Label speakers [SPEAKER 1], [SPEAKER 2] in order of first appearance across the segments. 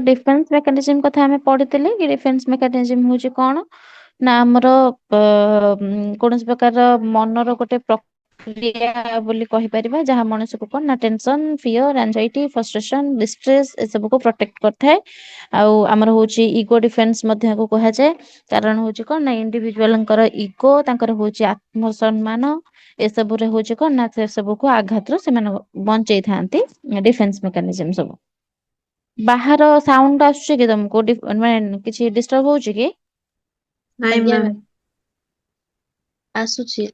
[SPEAKER 1] Defence mechanism कथा आमे पढ़िଥିଲେ कि डिफेन्स मेकानिज्म होची कौन ना हमर कौन प्रकार मनर गोटे प्रक्रिया बोली कहि परिबा जहाँ मनुष्य को कौन ना tension fear anxiety frustration distress ए सब को प्रोटेक्ट करथाय आउ हमर होची ईगो डिफेन्स मध्य को कहा जाय कारण होची कौन ना इंडिविजुअल ईगो तांकर होची आत्मसम्मान ए सब रे होची कौन ना से सब को आघात रो से मन बंचै थांती डिफेन्स मेकानिज्म सब बाहर साउंड आସୁଛି କି ତମକୁ ମାନେ କିଛି ଡିଷ୍ଟର୍ବ ହଉଛି କି?
[SPEAKER 2] ନାଇଁ ମ୍ୟାମ୍ ଆସୁଛି।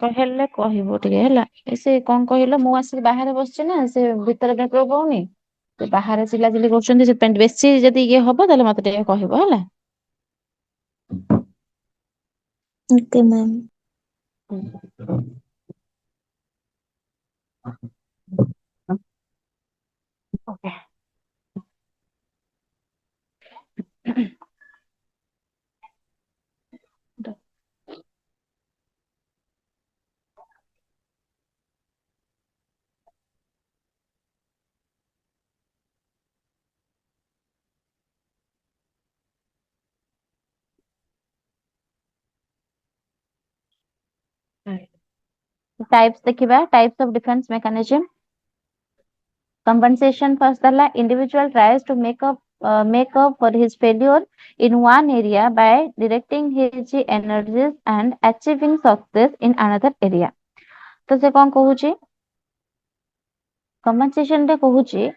[SPEAKER 1] ହେଲେ କହିବ ଟିକେ ହେଲା ସେ କଣ କହିଲ ମୁଁ ଆସିକି ବାହାରେ ବସିଛି ନା ସେ ଭିତରେ ନେଟୱାର୍କ ପାଉନି ସେ ବାହାରେ ଚିଲାଚିଲି କରୁଛନ୍ତି ସେଥିପାଇଁ ବେଶୀ ଯଦି ଇଏ ହବ ତାହେଲେ ମତେ ଟିକେ କହିବ ହେଲା।
[SPEAKER 2] Okay ma'am.
[SPEAKER 1] ଓକେ। टाइप्स देखिबा types of defence mechanism compensation first dala individual tries to make up for his failure in one area by directing his energies and achieving success in another area तो से कौन कहूची compensation रे कहूची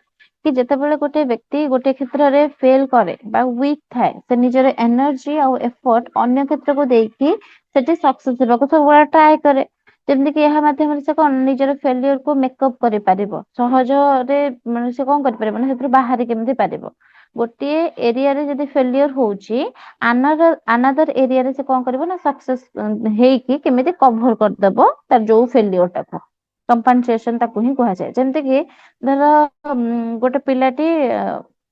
[SPEAKER 1] कि जेतेबेले गोटे व्यक्ति गोटे क्षेत्र रे फेल करे बा वीक थाए से निजर एनर्जी और एफर्ट अन्य क्षेत्र को देकी सेठी सक्सेस हेबाको सब बड़ा ट्राई करे जेमति कि ଏହା ମାଧ୍ୟମରେ ସେ କଣ ନିଜର ଫେଲିୟର କୁ ମେକଅପ୍ କରିପାରିବ ସହଜରେ ମାନେ ସେ କଣ କରିପାରିବ ନା ସେଥିରୁ ବାହାରି କେମିତି ପାରିବ ଗୋଟିଏ ଏରିଆରେ ଯଦି ଫେଲିୟର ହଉଛି ଆନାଦର ଏରିଆରେ ସେ କଣ କରିବ ନା ସକ୍ସେସ ହେଇକି କେମିତି କଭର କରିଦବ ତାର ଯୋଉ ଫେଲିୟର ଟାକୁ କମ୍ପନସେସନ ତାକୁ ହିଁ କୁହାଯାଏ ଯେମିତି କି ଧର ଗୋଟେ ପିଲାଟି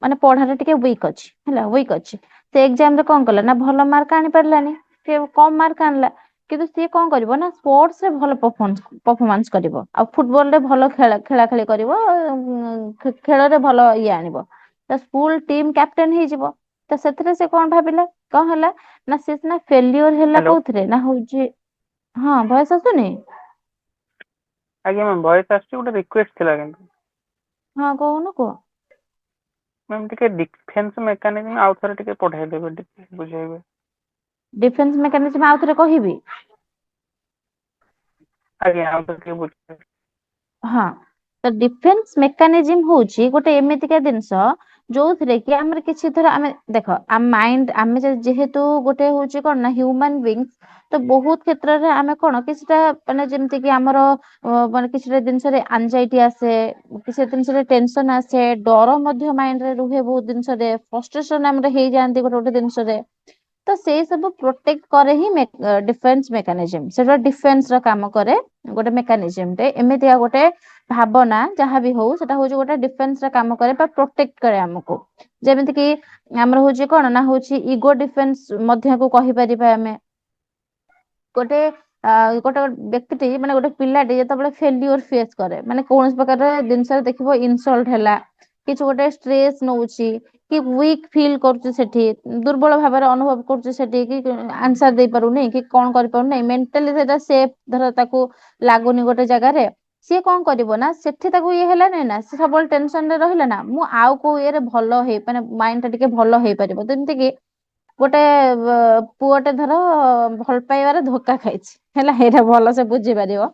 [SPEAKER 1] ମାନେ ପଢାରେ ଟିକେ ୱିକ୍ ଅଛି ହେଲା ୱିକ୍ ଅଛି ସେ ଏକ୍ସାମ ରେ କଣ କଲା ନା ଭଲ ମାର୍କ ଆଣି ପାରିଲାନି ସେ କମ ମାର୍କ ଆଣିଲା କିନ୍ତୁ ସିଏ କଣ କରିବ ନା ସ୍ପୋର୍ଟସ ରେ ଭଲ ପରଫର୍ମାନ୍ସ କରିବ ଆଉ ଫୁଟବଲ ରେ ଭଲ ଖେଳା ଖେଳି କରିବ ଖେଳରେ ଭଲ ଇଏ ଆଣିବ ତ ସ୍କୁଲ ଟିମ୍ କ୍ୟାପ୍ଟେନ ହେଇଯିବ ତ ସେଥିରେ ସେ କଣ ଭାବିଲା କଣ ହେଲା ନା ସେ ସିନା ଫେଲିଓର ହେଲା
[SPEAKER 3] ହ୍ୟାଲୋ
[SPEAKER 1] କୋଉଥିରେ ନା ହଉଛି ହଁ ଭଏସ ଆସୁନି
[SPEAKER 3] ଆଜ୍ଞା ମ୍ୟାମ୍ ଭଏସ୍ ଆସୁଛି ଗୋଟେ ରିକ୍ୱେଷ୍ଟ ଥିଲା କିନ୍ତୁ
[SPEAKER 1] ହଁ କହୁନୁ କୁହ
[SPEAKER 3] ମ୍ୟାମ୍ ଟିକେ ଡିଫେନ୍ସ ମେକାନିଜମ ଆଉ ଥରେ ଟିକେ ପଢେଇଦେବେ ଟିକେ ବୁଝେଇବେ
[SPEAKER 1] ଡିଫେନ୍ସ ମେକାନିଜମ ଆଉ ଥରେ କହିବି
[SPEAKER 3] ଆଜ୍ଞା ଆଉ ଥରେ ଟିକେ ବୁଝେଇବେ
[SPEAKER 1] ହଁ ତ ଡିଫେନ୍ସ ମେକାନିଜିମ ହଉଛି ଗୋଟେ ଏମିତିକା ଜିନିଷ ଯୋଉଥିରେ କି ଆମର କିଛି ଥର ଆମେ ଦେଖ ଆମ ମାଇଣ୍ଡ ଆମେ ଯେହେତୁ ଗୋଟେ ହଉଛି କଣ ନା ହ୍ୟୁମାନ ବିଙ୍ଗ ତ ବହୁତ କ୍ଷେତ୍ରରେ ଆମେ କଣ କିଛିଟା ମାନେ ଯେମିତି କି ଆମର ମାନେ କିଛିଟା ଜିନିଷରେ ଆନଜାଇଟି ଆସେ କିଛି ଜିନିଷରେ ଟେନସନ ଆସେ ଡର ମଧ୍ୟ ମାଇଣ୍ଡ ରେ ରୁହେ ବହୁତ ଜିନିଷରେ ଫ୍ରଷ୍ଟ୍ରେସନ ଆମର ହେଇଯାଆନ୍ତି ଗୋଟେ ଗୋଟେ ଜିନିଷରେ ତ ସେଇ ସବୁ ପ୍ରୋଟେକ୍ଟ କରେ ହିଁ ଡିଫେନ୍ସ ମେକାନିଜିମ ସେଟା ଡିଫେନ୍ସ ର କାମ କରେ ଗୋଟେ ମେକାନିଜିମ ଟେ ଏମିତିଆ ଗୋଟେ ଭାବନା ଯାହାବି ହଉ ସେଟା ହଉଛି ଗୋଟେ ଡିଫେନ୍ସ ର କାମ କରେ ବା ପ୍ରୋଟେକ୍ଟ କରେ ଆମକୁ ଯେମିତି କିି ଆମର ହଉଛି କଣ ନା ହଉଛି ଇଗୋ ଡିଫେନ୍ସ ମଧ୍ୟକୁ କହିପାରିବା ଆମେ ଗୋଟେ ଗୋଟେ ବ୍ୟକ୍ତିଟି ମାନେ ଗୋଟେ ପିଲାଟି ଯେତେବେଳେ ଫେଲିଓର ଫେସ୍ କରେ ମାନେ କୌଣସି ପ୍ରକାର ଜିନିଷରେ ଦେଖିବ ଇନସଲ୍ଟ ହେଲା କିଛି ଗୋଟେ ଷ୍ଟ୍ରେସ ନଉଛି କି ୱିକ ଫିଲ୍ କରୁଛି ସେଠି ଦୁର୍ବଳ ଭାବରେ ଅନୁଭବ କରୁଛି ସେଠି କି ଆନ୍ସର ଦେଇ ପାରୁନି କି କଣ କରିପାରୁନି ମେଣ୍ଟାଲି ସେଟା ସେଫ ଧର ତାକୁ ଲାଗୁନି ଗୋଟେ ଜାଗାରେ ସିଏ କଣ କରିବ ନା ସେଠି ତାକୁ ଇଏ ହେଲାନି ନା ସିଏ ସବୁବେଳେ ଟେନସନ ରେ ରହିଲା ନା ମୁଁ ଆଉ କୋଉ ଇଏରେ ଭଲ ହେଇ ମାନେ ମାଇଣ୍ଡ ଟା ଟିକେ ଭଲ ହେଇପାରିବ ଯେମିତି କି ଗୋଟେ ପୁଅଟେ ଧର ଭଲ ପାଇବାରେ ଧୋକା ଖାଇଛି ହେଲା ଏଇଟା ଭଲ ସେ ବୁଝିପାରିବ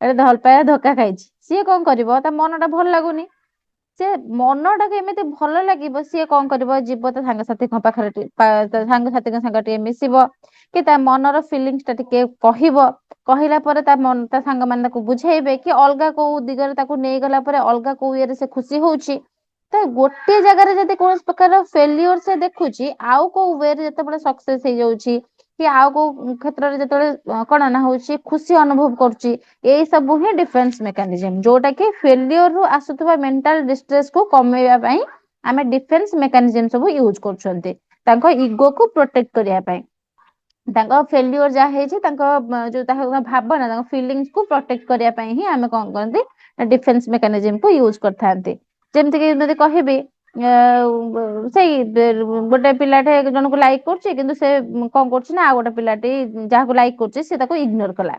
[SPEAKER 1] ଏଟା ଭଲ ପାଇବା ଧୋକା ଖାଇଛି ସିଏ କଣ କରିବ ତା ମନ ଟା ଭଲ ଲାଗୁନି ସେ ମନ ଟାକୁ ଏମିତି ଭଲ ଲାଗିବ ସିଏ କଣ କରିବ ଯିବ ତା ସାଙ୍ଗସାଥିଙ୍କ ପାଖରେ ସାଙ୍ଗସାଥିଙ୍କ ସାଙ୍ଗ ଟିକେ ମିଶିବ କି ତା ମନର ଫିଲିଙ୍ଗସ ଟା ଟିକେ କହିବ କହିଲା ପରେ ତା ସାଙ୍ଗ ମାନ ତାକୁ ବୁଝେଇବେ କି ଅଲଗା କୋଉ ଦିଗରେ ତାକୁ ନେଇଗଲା ପରେ ଅଲଗା କୋଉ ଇଏରେ ସେ ଖୁସି ହଉଛି ତ ଗୋଟିଏ ଜାଗାରେ ଯଦି କୌଣସି ପ୍ରକାର ଫେଲିଓର ସେ ଦେଖୁଛି ଆଉ କୋଉ ୱେରେ ଯେତେବେଳେ ସକ୍ସେସ ହେଇଯାଉଛି କି ଆଉ କୋଉ କ୍ଷେତ୍ରରେ ଯେତେବେଳେ କଣ ନା ହଉଛି ଖୁସି ଅନୁଭବ କରୁଛି ଏଇ ସବୁ ହିଁ ଡିଫେନ୍ସ ମେକାନିଜମ ଯୋଉଟା କି ଫେଲିଓର ରୁ ଆସୁଥିବା ମେଣ୍ଟାଲ ଡିଷ୍ଟ୍ରେସ କୁ କମେଇବା ପାଇଁ ଆମେ ଡିଫେନ୍ସ ମେକାନିଜମ ସବୁ ୟୁଜ କରୁଛନ୍ତି ତାଙ୍କ ଇଗୋ କୁ ପ୍ରୋଟେକ୍ଟ କରିବା ପାଇଁ ତାଙ୍କ ଫେଲିଓର ଯାହା ହେଇଛି ତାଙ୍କ ଯୋଉ ତାଙ୍କ ଭାବନା ତାଙ୍କ ଫିଲିଙ୍ଗସ କୁ ପ୍ରୋଟେକ୍ଟ କରିବା ପାଇଁ ହିଁ ଆମେ କଣ କରନ୍ତି ଡିଫେନ୍ସ ମେକାନିଜମ କୁ ୟୁଜ କରିଥାନ୍ତି ଯେମିତି କି ଯଦି କହିବି ସେଇ ଗୋଟେ ପିଲାଟେ ଜଣକୁ ଲାଇକ୍ କରୁଛି କିନ୍ତୁ ସେ କଣ କରୁଛି ନା ଆଉ ଗୋଟେ ପିଲାଟି ଯାହାକୁ ଲାଇକ୍ କରୁଛି ସେ ତାକୁ ଇଗ୍ନୋର କଲା।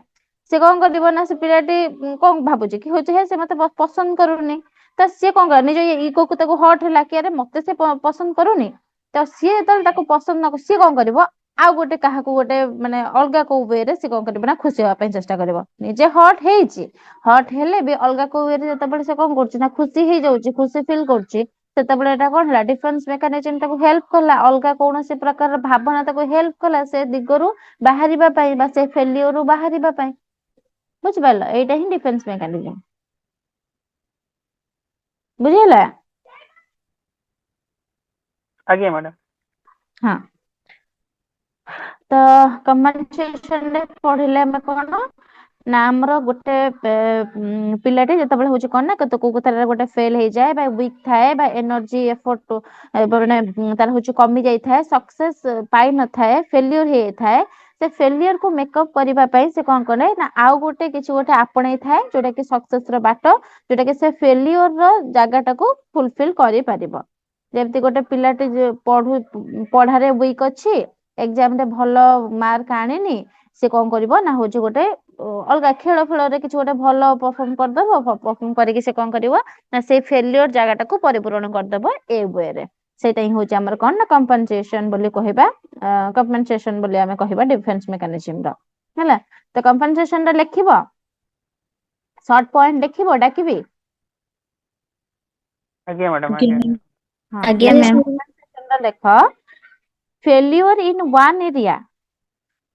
[SPEAKER 1] ସେ କଣ କରିବ ନା ସେ ପିଲାଟି କଣ ଭାବୁଛି କି ହଉଛି ହେ ସେ ମତେ ପସନ୍ଦ କରୁନି। ତ ସିଏ କଣ କରେ ନିଜ ଇଗୋକୁ ତାକୁ ହର୍ଟ ହେଲା କି ଆରେ ମତେ ସେ ପସନ୍ଦ କରୁନି। ତ ସିଏ ଯେତେବେଳେ ତାକୁ ପସନ୍ଦ ନ ସିଏ କଣ କରିବ ଆଉ ଗୋଟେ କାହାକୁ ଗୋଟେ ମାନେ ଅଲଗା କୋଉ ୱେରେ ସିଏ କଣ କରିବ ନା ଖୁସି ହବା ପାଇଁ ଚେଷ୍ଟା କରିବ। ନିଜେ ହର୍ଟ ହେଇଛି ହର୍ଟ ହେଲେ ବି ଅଲଗା କୋଉ ୱେରେ ଯେତେବେଳେ ସେ କଣ କରୁଛି ନା ଖୁସି ହେଇଯାଉଛି ଖୁସି ଫିଲ୍ କରୁଛି ସେତେବେଳେ ଏଟା କଣ ହେଲା ଡିଫେନ୍ସ ମେକାନିଜିମ ତାକୁ ହେଲ୍ପ କଲା ଅଲଗା କୌଣସି ପ୍ରକାର ଭାବନା ତାକୁ ହେଲ୍ପ କଲା ସେ ଦିଗରୁ ବାହାରିବା ପାଇଁ ବା ସେ ଫେଲିୟରରୁ ବାହାରିବା ପାଇଁ। ବୁଝିପାରିଲ ଏଇଟା ହିଁ ଡିଫେନ୍ସ ମେକାନିଜିମ। ବୁଝିହେଲା?
[SPEAKER 3] ଆଜ୍ଞା ମ୍ୟାଡାମ।
[SPEAKER 1] ହଁ। ତ କମ୍ପନସେସନରେ ପଢିଲେ ଆମେ କଣ ନା ଆମର ଗୋଟେ ପିଲାଟେ ଯେତେବେଳେ ହଉଛି କଣ ନା କୋଉ କଥାରେ ଗୋଟେ ଫେଲ ହେଇଯାଏ ବା ୱିକ୍ ଥାଏ ବା ଏନର୍ଜି ଏଫର୍ଟ ମାନେ ତାର ହଉଛି କମି ଯାଇଥାଏ ସକ୍ସେସ ପାଇନଥାଏ ଫେଲିୟର ହେଇଥାଏ ସେ ଫେଲିୟର କୁ ମେକଅପ୍ କରିବା ପାଇଁ ସେ କଣ କରେ ନା ଆଉ ଗୋଟେ କିଛି ଗୋଟେ ଆପଣେଇ ଥାଏ ଯୋଉଟା କି ସକ୍ସେସ ର ବାଟ ଯୋଉଟା କି ସେ ଫେଲିୟର ର ଜାଗାଟାକୁ ଫୁଲଫିଲ କରିପାରିବ। ଯେମିତି ଗୋଟେ ପିଲାଟି ପଢାରେ ୱିକ୍ ଅଛି ଏକ୍ଜାମ ରେ ଭଲ ମାର୍କ ଆଣିନି ସେ କଣ କରିବ ନା ହଉଛି ଗୋଟେ ଅଲଗା ଖେଳ ଫେଳରେ କିଛି ଗୋଟେ ଭଲ ପରଫର୍ମ କରିଦବ ପରଫର୍ମ କରିକି ସେ କଣ କରିବ ନା ସେଇ ଫେଲିୟର ଜାଗାଟାକୁ ପରିପୂରଣ କରିଦବ ଏ ୱେରେ। ସେଇଟା ହିଁ ହଉଛି ଆମର କଣ ନା କମ୍ପନସେସନ ବୋଲି କହିବା କମ୍ପନସେସନ ବୋଲି ଆମେ କହିବା ଡିଫେନ୍ସ ମେକାନିଜିମ ର ହେଲା। ତ କମ୍ପନସେସନ ଟା ଲେଖିବ ସର୍ଟ ପଏଣ୍ଟ ଲେଖିବ ଡାକିବି?
[SPEAKER 3] ଆଜ୍ଞା ମ୍ୟାଡାମ
[SPEAKER 2] ଆଜ୍ଞା
[SPEAKER 3] ଆଜ୍ଞା।
[SPEAKER 2] ମ୍ୟାମ୍।
[SPEAKER 1] ହଁ
[SPEAKER 2] ଆଜ୍ଞା
[SPEAKER 1] ଲେଖ
[SPEAKER 2] ମ୍ୟାମ୍।
[SPEAKER 1] ଲେଖ failure in one area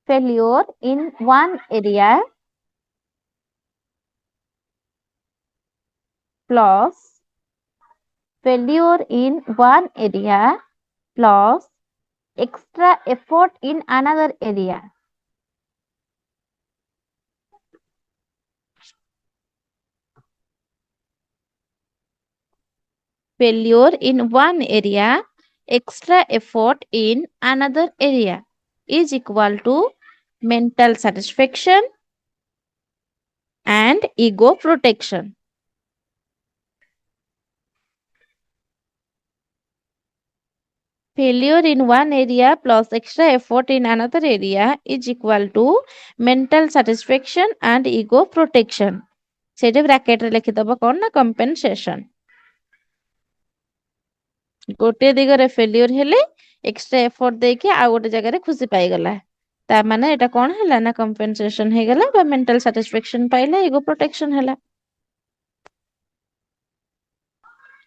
[SPEAKER 1] failure in one area plus failure in one area plus extra effort in another area. Failure in one area, extra effort in another area is equal to mental satisfaction and ego protection. Failure in one area plus extra effort in another area is equal to mental satisfaction and ego protection. ସେଇଟା ବ୍ରାକେଟରେ ଲେଖିଦବ କଣ ନା compensation. ଗୋଟେ ଦିଗରେ failure ହେଲେ extra effort ଦେଇକି ଆଉ ଗୋଟେ ଜାଗାରେ ଖୁସି ପାଇଗଲା ତା ମାନେ ଏଟା କଣ ହେଲା ନା କମ୍ପେନସେସନ ହେଇଗଲା ବା ମେଣ୍ଟାଲ ସାଟିସ୍ଫାକ୍ସନ ପାଇଲା ଇଗୋ ପ୍ରୋଟେକ୍ସନ ହେଲା।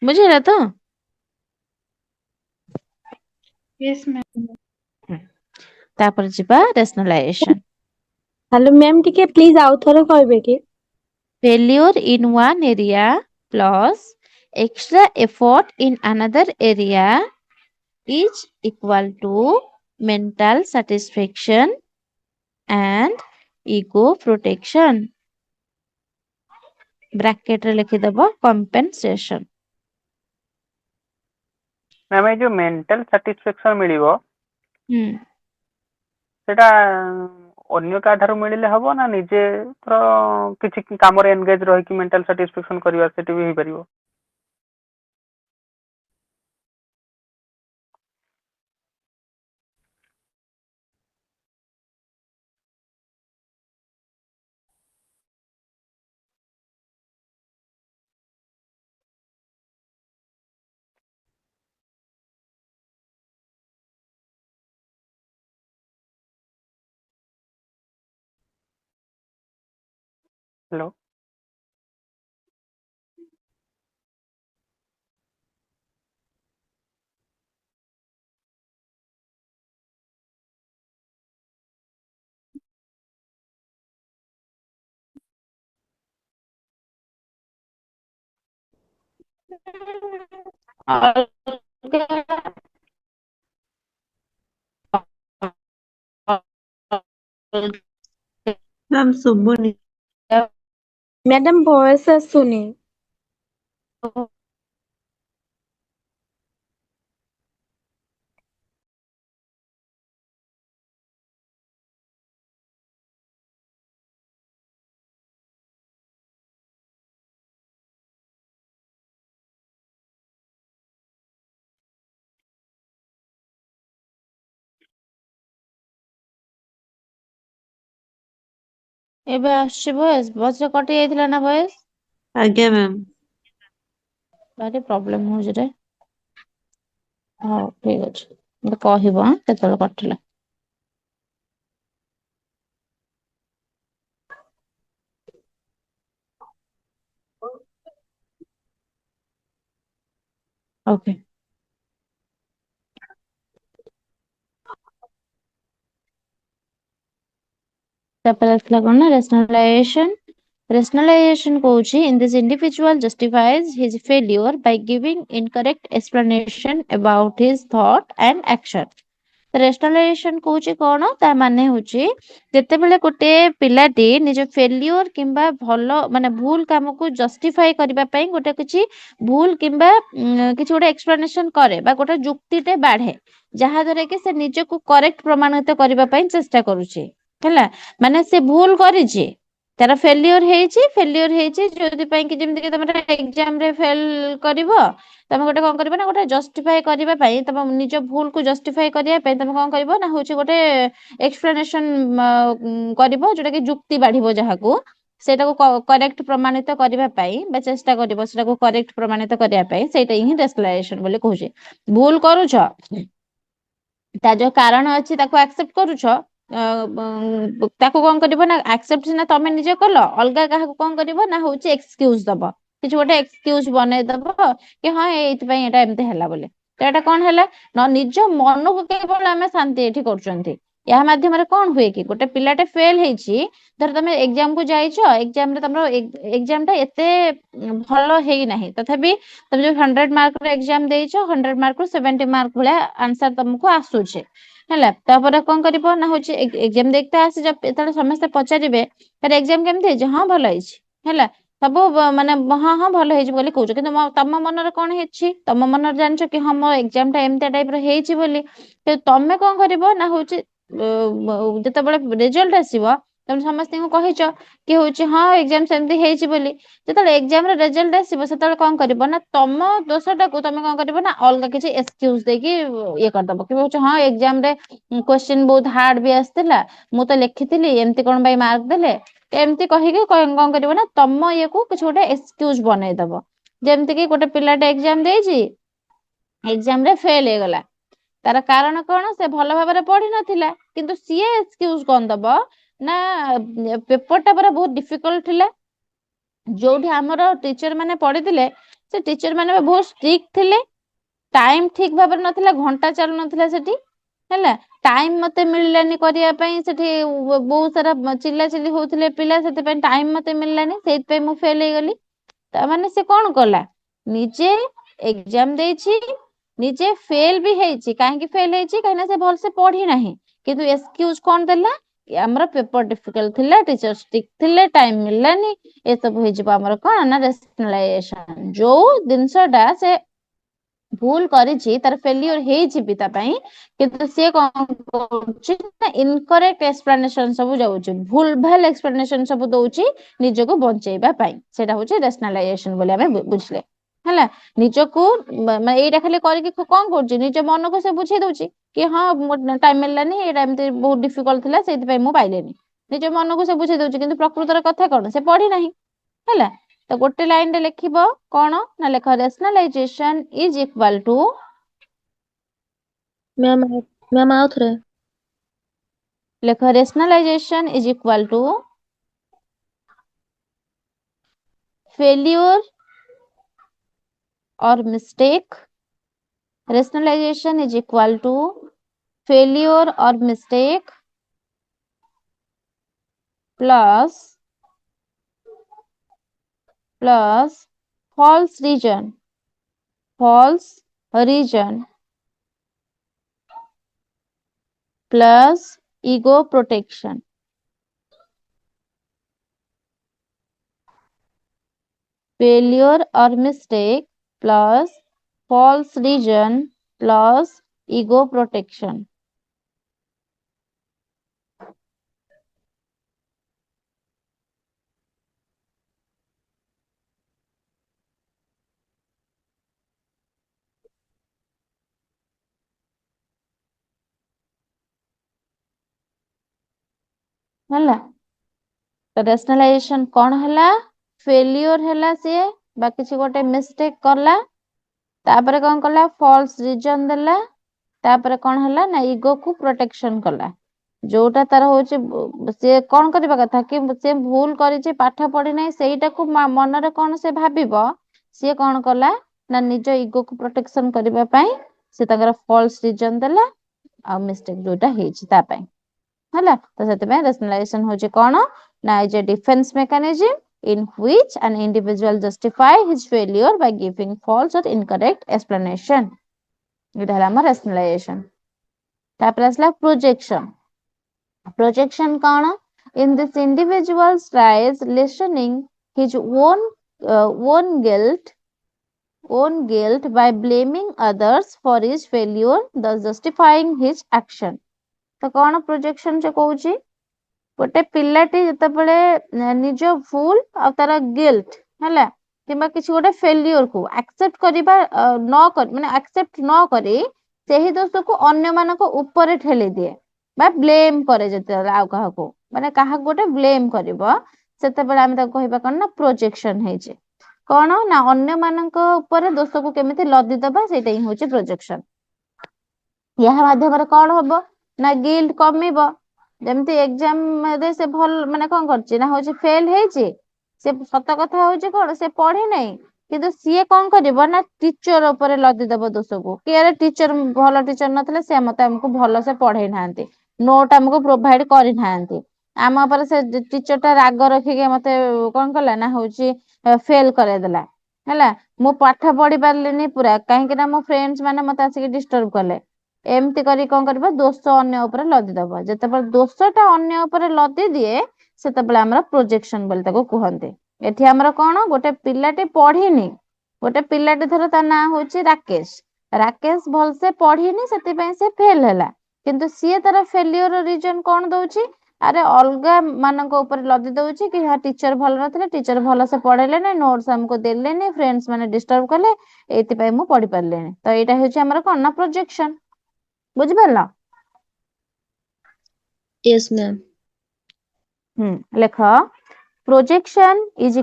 [SPEAKER 1] ବୁଝିହେଲା ତ?
[SPEAKER 2] Yes, ma'am.
[SPEAKER 1] ତାପରେ ଯିବା ରେସନାଲାଇଜେସନ।
[SPEAKER 2] ହ୍ୟାଲୋ ମ୍ୟାମ୍ ଟିକେ ପ୍ଲିଜ ଆଉ ଥରେ କହିବେ କି?
[SPEAKER 1] Failure in one area plus extra effort in another area is equal to mental satisfaction and ego protection. ବ୍ରାକେଟରେ ଲେଖିଦବ compensation.
[SPEAKER 3] Ma'am ଏଇ ଯୋଉ ମେଣ୍ଟାଲ ସାଟିସ୍ଫାକ୍ସନ ମିଳିବ
[SPEAKER 1] ହୁଁ।
[SPEAKER 3] ସେଟା ଅନ୍ୟ କାହାଠାରୁ ମିଳିଲେ ହବ ନା ନିଜେ ଧର କିଛି କାମରେ ଏନଗେଜ ରହିକି ମେଣ୍ଟାଲ ସାଟିସ୍ଫାକ୍ସନ କରିବା ସେଠି ବି ହେଇପାରିବ? ହ୍ୟାଲୋ।
[SPEAKER 2] ମ୍ୟାମ୍ ଶୁଭୁନି। ମ୍ୟାଡାମ ଭଏସ ଆସୁନି।
[SPEAKER 1] ଏବେ ଆସୁଛି ଭଏସ୍? ବସରେ କଟି ଯାଇଥିଲା ନା ଭଏସ୍?
[SPEAKER 2] ଆଜ୍ଞା ମ୍ୟାମ୍।
[SPEAKER 1] ଭାରି ପ୍ରୋବ୍ଲେମ ହଉଛି ରେ। ହଉ ଠିକ ଅଛି, ମତେ କହିବ କେତେବେଳେ କଟିଲା। ଓକେ। ତାପରେ ଆସିଲା କଣ ନା rationalization. Rationalization କହୁଛି in this individual justifies his failure by giving incorrect explanation about his thought and action. Rationalization କହୁଛି କଣ, ତା ମାନେ ହଉଛି ଯେତେବେଳେ ଗୋଟେ ପିଲାଟି ନିଜ ଫେଲିଓର କିମ୍ବା ଭଲ ମାନେ ଭୁଲ କାମକୁ ଜଷ୍ଟିଫାଇ କରିବା ପାଇଁ ଗୋଟେ କିଛି ଭୁଲ କିମ୍ବା କିଛି ଗୋଟେ ଏକ୍ସପ୍ଲାନେସନ କରେ ବା ଗୋଟେ ଯୁକ୍ତିଟେ ବାଢେ, ଯାହା ଦ୍ୱାରା କି ସେ ନିଜକୁ କରେକ୍ଟ ପ୍ରମାଣିତ କରିବା ପାଇଁ ଚେଷ୍ଟା କରୁଛି। ହେଲା, ମାନେ ସେ ଭୁଲ କରିଛି, ତାର ଫେଲିଓର ହେଇଛି ଯୋଉଥିପାଇଁ କି ଯେମିତି କି ତମେ ଏକ୍ସାମ ରେ ଫେଲ କରିବ, ତମେ ଗୋଟେ କଣ କରିବ ନା ଗୋଟେ ଜଷ୍ଟିଫାଇ କରିବା ପାଇଁ, ତମ ନିଜ ଭୁଲକୁ ଜଷ୍ଟିଫାଇ କରିବା ପାଇଁ ତମେ କଣ କରିବ ନା ହଉଛି ଗୋଟେ ଏକ୍ସପ୍ଲାନେସନ କରିବ, ଯୋଉଟା କି ଯୁକ୍ତି ବାଢିବ ଯାହାକୁ, ସେଇଟାକୁ କରେକ୍ଟ ପ୍ରମାଣିତ କରିବା ପାଇଁ ବା ଚେଷ୍ଟା କରିବ ସେଟାକୁ କରେକ୍ଟ ପ୍ରମାଣିତ କରିବା ପାଇଁ, ସେଇଟା ହିଁ ରାସନାଲାଇଜେସନ ବୋଲି କହୁଛି। ଭୁଲ କରୁଛ, ତା ଯୋଉ କାରଣ ଅଛି ତାକୁ ଆକ୍ସେପ୍ଟ କରୁଛ, ତାକୁ କଣ କରିବ ନା ଆକ୍ସେପ୍ଟ ସିନା ତମେ ନିଜେ କଲ, ଅଲଗା କାହାକୁ କଣ କରିବ ନା ହଉଛି ଏକ୍ସକ୍ୟୁଜ ଦବ, କିଛି ଗୋଟେ ଏକ୍ସକ୍ୟୁଜ ବନେଇଦବ କି ହଁ ଏଇଥିପାଇଁ ଏଇଟା ଏମିତି ହେଲା ବୋଲି। ତ ଏଇଟା କଣ ହେଲା ନା ନିଜ ମନକୁ କେବଳ ଆମେ ଶାନ୍ତି ଏଠି କରୁଛନ୍ତି। ଏହା ମାଧ୍ୟମରେ କଣ ହୁଏ କି ଗୋଟେ ପିଲାଟେ ଫେଲ ହେଇଛି, ଧର ତମେ ଏକ୍ସାମ କୁ ଯାଇଛ, ଏକ୍ସାମ ରେ ତମର ଏକ୍ସାମ ଟା ଏତେ ଭଲ ହେଇନାହିଁ, ତଥାପି ତମେ ଯୋଉ 100 ମାର୍କ ର ଏକ୍ସାମ ଦେଇଛ, 100 ମାର୍କ ରୁ 70 ମାର୍କ ଭଳିଆ ଆନ୍ସର ତମକୁ ଆସୁଛି। ହେଲା, ତାପରେ କଣ କରିବ ନା ହଉଛି ଏକ୍ସାମ ଦେଇକି ତ ଆସିଛ, ଯେତେବେଳେ ସମସ୍ତେ ପଚାରିବେ ତାର ଏକ୍ସାମ କେମିତି ହେଇଛି, ହଁ ଭଲ ହେଇଛି, ହେଲା ସବୁ ମାନେ ହଁ ହଁ ଭଲ ହେଇଛି ବୋଲି କହୁଛ, କିନ୍ତୁ ତମ ମନରେ କଣ ହେଇଛି, ତମ ମନରେ ଜାଣିଛ କି ହଁ ମୋ ଏକ୍ସାମ ଟା ଏମିତିଆ ଟାଇପ ର ହେଇଛି ବୋଲି। ତମେ କଣ କରିବ ନା ହଉଛି ଯେତେବେଳେ ରେଜଲ୍ଟ ଆସିବ, ତମେ ସମସ୍ତଙ୍କୁ କହିଛ କି ହଉଛି ହଁ ଏକ୍ସାମ ସେମିତି ହେଇଛି ବୋଲି, ଯେତେବେଳେ ଏକ୍ସାମ ର ରେଜଲ୍ଟ ଆସିବ ସେତେବେଳେ କଣ କରିବ ନା ତମ ଦୋଷଟାକୁ ତମେ କଣ କରିବ ନା ଅଲଗା କିଛି ଏକ୍ସକ୍ୟୁଜ ଦେଇକି ଇଏ କରିଦବ, କି ହଉଛି ହଁ ଏକ୍ସାମ ରେ କ୍ୱେଶ୍ଚିନ୍ ବହୁତ ହାର୍ଡ ବି ଆସିଥିଲା, ମୁଁ ତ ଲେଖିଥିଲି, ଏମିତି କଣ ପାଇଁ ମାର୍କ ଦେଲେ, ଏମିତି କହିକି କଣ କରିବ ନା ତମ ଇଏକୁ କିଛି ଗୋଟେ ଏକ୍ସକ୍ୟୁଜ ବନେଇଦବ। ଯେମିତି କି ଗୋଟେ ପିଲାଟେ ଏକ୍ସାମ ଦେଇଛି, ଏକ୍ସାମ ରେ ଫେଲ ହେଇଗଲା, ତାର କାରଣ କଣ, ସେ ଭଲ ଭାବରେ ପଢିନଥିଲା, କିନ୍ତୁ ସିଏ ଏକ୍ସକ୍ୟୁଜ କଣ ଦବ ନା ପେପର ଟା ପୁରା ବହୁତ ଡିଫିକଲ୍ଟ ଥିଲା, ଯୋଉଠି ଆମର ଟିଚର ମାନେ ପଢିଥିଲେ ସେ ଟିଚର ମାନେ ବହୁତ ଷ୍ଟ୍ରିକ୍ଟ ଥିଲେ, ଟାଇମ ଠିକ ଭାବରେ ନଥିଲା, ଘଣ୍ଟା ଚାଲୁ ନଥିଲା ସେଠି, ହେଲା ଟାଇମ ମତେ ମିଳିଲାନି କରିବା ପାଇଁ, ସେଠି ବହୁତ ସାରା ଚିଲା ଚିଲି ହଉଥିଲେ ପିଲା, ସେଥିପାଇଁ ଟାଇମ ମତେ ମିଳିଲାନି, ସେଇଥିପାଇଁ ମୁଁ ଫେଲ ହେଇଗଲି। ତାମାନେ ସେ କଣ କଲା, ନିଜେ ଏକ୍ସାମ ଦେଇଛି, ନିଜେ ଫେଲ ବି ହେଇଛି, କାହିଁକି ଫେଲ ହେଇଛି କାହିଁକିନା ସେ ଭଲସେ ପଢି ନାହିଁ, କିନ୍ତୁ ଏକ୍ସକ୍ୟୁଜ କଣ ଦେଲା, ଆମର ପେପର ଡିଫିକଲ୍ଟ ଥିଲା, ଟିଚର ଷ୍ଟ୍ରିକ୍ଟ ଥିଲେ, ଟାଇମ ମିଳିଲାନି, ଏସବୁ ହେଇଯିବ ଆମର କଣ ନା ରାସନାଲାଇଜେସନ। ଯୋଉ ଜିନିଷ ଟା ସେ ଭୁଲ କରିଛି, ତାର ଫେଲିଓର ହେଇଛି ବି ତା ପାଇଁ, କିନ୍ତୁ ସିଏ କଣ କରୁଛି ନା ଇନକରେକ୍ଟ ଏକ୍ସପ୍ଲାନେସନ ସବୁ ଦଉଛି, ଭୁଲ ଭାଲ ଏକ୍ସପ୍ଲାନେସନ ସବୁ ଦଉଛି ନିଜକୁ ବଞ୍ଚେଇବା ପାଇଁ, ସେଇଟା ହଉଛି ରାସନାଲାଇଜେସନ ବୋଲି ଆମେ ବୁଝିଲେ। ହେଲା, ନିଜକୁ ଏଇଟା ଖାଲି କରିକି କଣ କରୁଛି, ନିଜ ମନକୁ ସେ ବୁଝେଇ ଦଉଛି କି ହଁ ଟାଇମ ମିଳିଲାନି, ଏଇଟା ଏମିତି ବହୁତ ଡିଫିକଲ୍ଟ ଥିଲା, ସେଇଥିପାଇଁ ମୁଁ ପାଇଲିନି, ନିଜ ମନକୁ ସେ ବୁଝେଇ ଦଉଛି, କିନ୍ତୁ ପ୍ରକୃତର କଥା କଣ, ସେ ପଢି ନାହିଁ। ହେଲା, ତ ଗୋଟେ ଲାଇନ ରେ ଲେଖିବ କଣ ନା ଲେଖ rationalization is equal to,
[SPEAKER 2] ma'am ma'am ଆଉଥରେ।
[SPEAKER 1] ଲେଖ rationalization is equal to failure or mistake. Rationalization is equal to failure or mistake plus false reason, false reason plus ego protection. Failure or mistake plus false reason plus ego protection. ହେଲା, ତ rationalization କଣ ହେଲା? failure ହେଲା ସିଏ ବା କିଛି ଗୋଟେ mistake କଲା, ତାପରେ କଣ କଲା? false reason ଦେଲା, ତାପରେ କଣ ହେଲା ନା ଇଗୋ କୁ ପ୍ରୋଟେକ୍ସନ କଲା। ଯୋଉଟା ତାର ହଉଛି ସିଏ କଣ କରିବା କଥା କି ସେ ଭୁଲ କରିଛି, ପାଠ ପଢି ନାହିଁ, ସେଇଟାକୁ ମନରେ କଣ ସେ ଭାବିବ, ସିଏ କଣ କଲା ନା ନିଜ ଇଗୋ କୁ ପ୍ରୋଟେକ୍ସନ କରିବା ପାଇଁ ସେ ତାଙ୍କର ଫଲ୍ସ ରିଜନ ଦେଲା, ଆଉ ମିଷ୍ଟେକ୍ ଯୋଉଟା ହେଇଛି ତା ପାଇଁ ହେଲା। ତ ସେଥିପାଇଁ rationalization ହଉଛି କଣ ନା is a defence mechanism in which an individual justify his failure by giving false or incorrect explanation. ଏଇଟା ହେଲା ଆମ rationalization। ତାପରେ ଆସିଲା projection। projection କଣ? in this individual tries lessening his own guilt by blaming others for his failure, thus justifying his action। ତ କଣ projection ସେ କହୁଛି? ଗୋଟେ ପିଲାଟି ଯେତେବେଳେ ନିଜ ଭୁଲ ଆଉ ତାର ଗିଲ୍ଟ ହେଲା କିମ୍ବା କିଛି ଗୋଟେ ଫେଲିୟର କୁ ଆକ୍ସେପ୍ଟ କରିବା ମାନେ ଆକ୍ସେପ୍ଟ ନ କରି ସେହି ଦୋଷକୁ ଅନ୍ୟମାନଙ୍କ ଉପରେ ଠେଲି ଦିଏ ବା ବ୍ଲେମ କରେ। ଯେତେବେଳେ ଆଉ କାହାକୁ ମାନେ କାହାକୁ ଗୋଟେ ବ୍ଲେମ କରିବ, ସେତେବେଳେ ଆମେ ତାକୁ କହିବା କଣ ନା ପ୍ରୋଜେକ୍ସନ ହେଇଛି। କଣ ନା ଅନ୍ୟମାନଙ୍କ ଉପରେ ଦୋଷକୁ କେମିତି ଲଦି ଦବା, ସେଇଟା ହିଁ ହଉଛି ପ୍ରୋଜେକ୍ସନ। ଏହା ମାଧ୍ୟମରେ କଣ ହବ ନା ଗିଲ୍ଟ କମିବ। ଯେମିତି ଏକ୍ସାମ ରେ ସେ ଭଲ ମାନେ କଣ କରିଛି ନା ହଉଛି ଫେଲ ହେଇଛି, ସେ ସତ କଥା ହଉଛି କଣ ସେ ପଢି ନାହିଁ, କିନ୍ତୁ ସିଏ କଣ କରିବ ନା ଟିଚର ଉପରେ ଲଦିଦବ ଦୋଷକୁ କି ଆରେ ଟିଚର ଭଲ ଟିଚର ନଥିଲେ, ସେ ମତେ ଆମକୁ ଭଲସେ ପଢେଇ ନାହାନ୍ତି, ନୋଟ ଆମକୁ ପ୍ରୋଭାଇଡ କରିନାହାନ୍ତି, ଆମ ଉପରେ ସେ ଟିଚର ଟା ରାଗ ରଖିକି ମତେ କଣ କଲା ନା ହଉଛି ଫେଲ କରେଇଦେଲା ହେଲା। ମୁଁ ପାଠ ପଢି ପାରିଲିନି ପୁରା, କାହିଁକି ନା ମୋ ଫ୍ରେଣ୍ଡସ ମାନେ ମତେ ଆସିକି ଡିଷ୍ଟର୍ବ କଲେ। ଏମିତି କରି କଣ କରିବ, ଦୋଷ ଅନ୍ୟ ଉପରେ ଲଦିଦବ। ଯେତେବେଳେ ଦୋଷ ଟା ଅନ୍ୟ ଉପରେ ଲଦି ଦିଏ, ସେତେବେଳେ ଆମର ପ୍ରୋଜେକ୍ସନ ବୋଲି ତାକୁ କୁହନ୍ତି। ଏଠି ଆମର କଣ, ଗୋଟେ ପିଲାଟି ପଢିନି, ଗୋଟେ ପିଲାଟି ଧର ତା ନାଁ ହଉଛି ରାକେଶ, ରାକେଶ ଭଲସେ ପଢିନି ସେଥିପାଇଁ ସେ ଫେଲ ହେଲା, କିନ୍ତୁ ସିଏ ତାର ଫେଲିୟର ରିଜନ କଣ ଦଉଛି, ଆରେ ଅଲଗା ମାନଙ୍କ ଉପରେ ଲଦି ଦଉଛି କି ହଁ ଟିଚର ଭଲ ନଥିଲେ, ଟିଚର ଭଲସେ ପଢେଇଲେନି, ନୋଟ୍ସ ଆମକୁ ଦେଲେନି, ଫ୍ରେଣ୍ଡସ ମାନେ ଡିଷ୍ଟର୍ବ କଲେ, ଏଇଥିପାଇଁ ମୁଁ ପଢି ପାରିଲିନି। ତ ଏଇଟା ହଉଛି ଆମର କଣ ନା ପ୍ରୋଜେକ୍ସନ। ବୁଝିପାରିଲ?
[SPEAKER 2] Yes, ma'am.
[SPEAKER 1] ଲେଖ projection is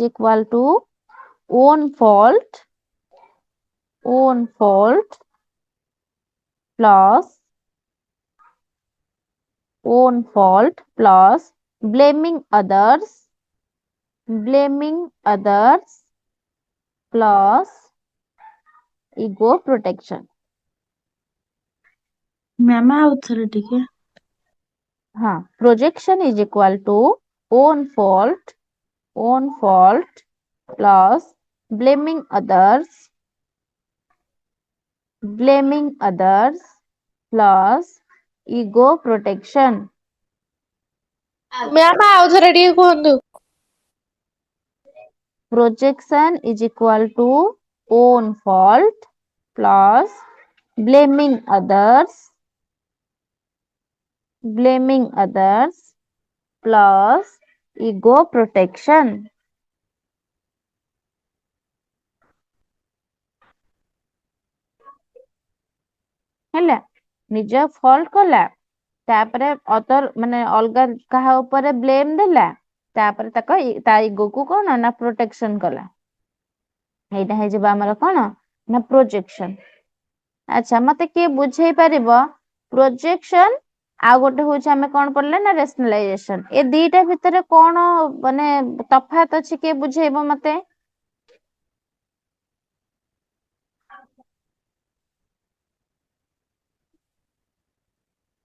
[SPEAKER 1] equal to own fault plus blaming others plus ego protection।
[SPEAKER 2] Ma'am ଆଉ ଥରେ ଟିକେ।
[SPEAKER 1] हाँ, projection is equal to own fault plus blaming others plus ego protection।
[SPEAKER 2] Ma'am ଆଉ ଥରେ ଟିକେ କୁହନ୍ତୁ।
[SPEAKER 1] projection is equal to own fault plus blaming others plus ego protection। ହେଲା, ନିଜ ଫଲ୍ଟ କଲା, ତାପରେ ଅଦର ମାନେ ଅଲଗା କାହା ଉପରେ ବ୍ଲେମ ଦେଲା, ତାପରେ ତା ଇଗୋକୁ କଣ ନା ପ୍ରୋଟେକ୍ସନ କଲା। ଏଇଟା ହେଇଯିବ ଆମର କଣ ନା ପ୍ରୋଜେକ୍ସନ। ଆଚ୍ଛା, ମତେ କିଏ ବୁଝେଇ ପାରିବ ପ୍ରୋଜେକ୍ସନ ଆଉ ଗୋଟେ ହଉଛି ଆମେ କଣ ପଢିଲେ ନା ରେସନାଲାଇଜେସନ, ଏ ଦିଟା ଭିତରେ କଣ ମାନେ ତଫାତ ଅଛି, କିଏ ବୁଝେଇବ ମତେ?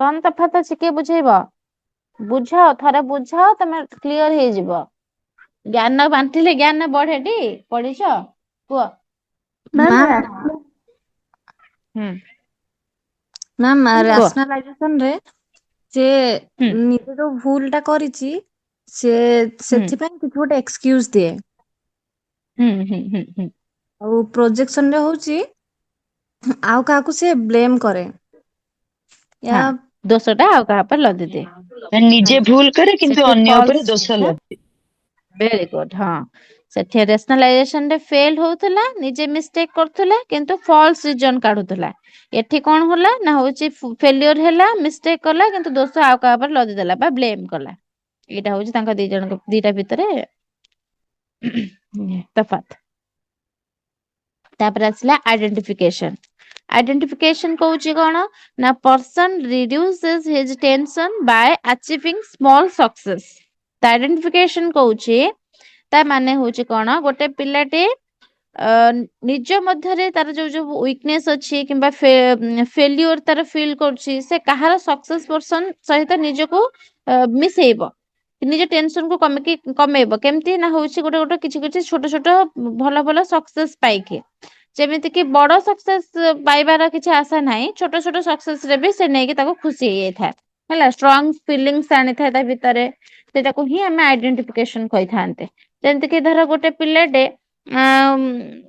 [SPEAKER 1] କଣ ତଫାତ ଅଛି, କିଏ ବୁଝେଇବ? ବୁଝାଅ, ଥରେ ବୁଝାଅ, ତମେ କ୍ଲିୟର ହେଇଯିବ। ଜ୍ଞାନ ବାଣ୍ଟିଲେ ଜ୍ଞାନ ବଢେଟି, ପଢିଛ? କୁହ। ହୁଁ
[SPEAKER 4] ମ୍ୟାମ୍
[SPEAKER 1] କୁହ।
[SPEAKER 4] ରାସନାଲାଇଜେସନ ରେ ସେ
[SPEAKER 1] ହୁଁ
[SPEAKER 4] ନିଜେ ଯୋଉ ଭୁଲ ଟା କରିଛି, ସେ
[SPEAKER 1] ହୁଁ
[SPEAKER 4] ସେଥିପାଇଁ କିଛି ଗୋଟେ ଏକ୍ସକ୍ୟୁଜ ଦିଏ।
[SPEAKER 1] ହୁଁ।
[SPEAKER 4] ଆଉ ପ୍ରୋଜେକ୍ସନ ରେ ହଉଛି ଆଉ କାହାକୁ ସେ ବ୍ଲେମ କରେ।
[SPEAKER 1] ହଁ,
[SPEAKER 4] ୟା
[SPEAKER 1] ଦୋଷ ଟା ଆଉ କାହା ଉପରେ ଲଦି ଦିଏ।
[SPEAKER 5] ନିଜେ ଭୁଲ କରେ କିନ୍ତୁ
[SPEAKER 1] ସେଠି
[SPEAKER 5] ଅନ୍ୟ ଉପରେ
[SPEAKER 1] ଫଲ୍ସ
[SPEAKER 5] ଦୋଷ ଲଦି।
[SPEAKER 1] Very good. ହଁ, ସେଠି ରେସନାଲାଇଜେସନ ରେ ଫେଲ ହଉଥିଲା, ନିଜେ ମିଷ୍ଟେକ୍ କରୁଥିଲା କିନ୍ତୁ ଫଲ୍ସ ରିଜନ କାଢୁଥିଲା। ଏଠି କଣ ହେଲା ନା ହଉଛି ଫେଲିୟର ହେଲା, ମିଷ୍ଟେକ୍ କଲା କିନ୍ତୁ ଦୋଷ ଆଉ କାହା ଉପରେ ଲଦି ଦେଲା ବା ବ୍ଲେମ କଲା। ଏଇଟା ହଉଛି ତାଙ୍କ ଦିଟା ଭିତରେ ତଫାତ୍। ତାପରେ ଆସିଲା ଆଇଡେଣ୍ଟିଫିକେସନ। ଆଇଡେଣ୍ଟିଫିକେସନ କହୁଛି କଣ ନା person reduces his tension by achieving small success. ତ ଆଇଡେଣ୍ଟିଫିକେସନ କହୁଛି ତା ମାନେ ହଉଛି କଣ, ଗୋଟେ ପିଲାଟି ନିଜ ମଧ୍ୟରେ ତାର ଯୋଉ ଯୋଉ ୱିକନେସ ଅଛି କିମ୍ବା ଫେଲିଓର ତାର ଫିଲ୍ କରୁଛି, ସେ କାହାର ସକ୍ସେସ୍ ପର୍ସନ ସହିତ ନିଜକୁ ମିଶେଇବ, ନିଜ ଟେନସନ କୁ କମେଇବ। କେମିତି ନା ହଉଛି ଗୋଟେ ଗୋଟେ କିଛି କିଛି ଛୋଟ ଛୋଟ ଭଲ ଭଲ ସକ୍ସେସ୍ ପାଇକି, ଯେମିତି କି ବଡ ସକ୍ସେସ୍ ପାଇବାର କିଛି ଆଶା ନାହିଁ, ଛୋଟ ଛୋଟ ସକ୍ସେସ୍ ରେ ବି ସେ ନେଇକି ତାକୁ ଖୁସି ହେଇଯାଇଥାଏ ହେଲା, ଷ୍ଟ୍ରଙ୍ଗ ଫିଲିଙ୍ଗସ୍ ଆଣିଥାଏ ତା ଭିତରେ। ସେଟାକୁ ହିଁ ଆମେ ଆଇଡେଣ୍ଟିଫିକେସନ କହିଥାନ୍ତେ। ଯେମିତି କି ଧର ଗୋଟେ ପିଲାଟେ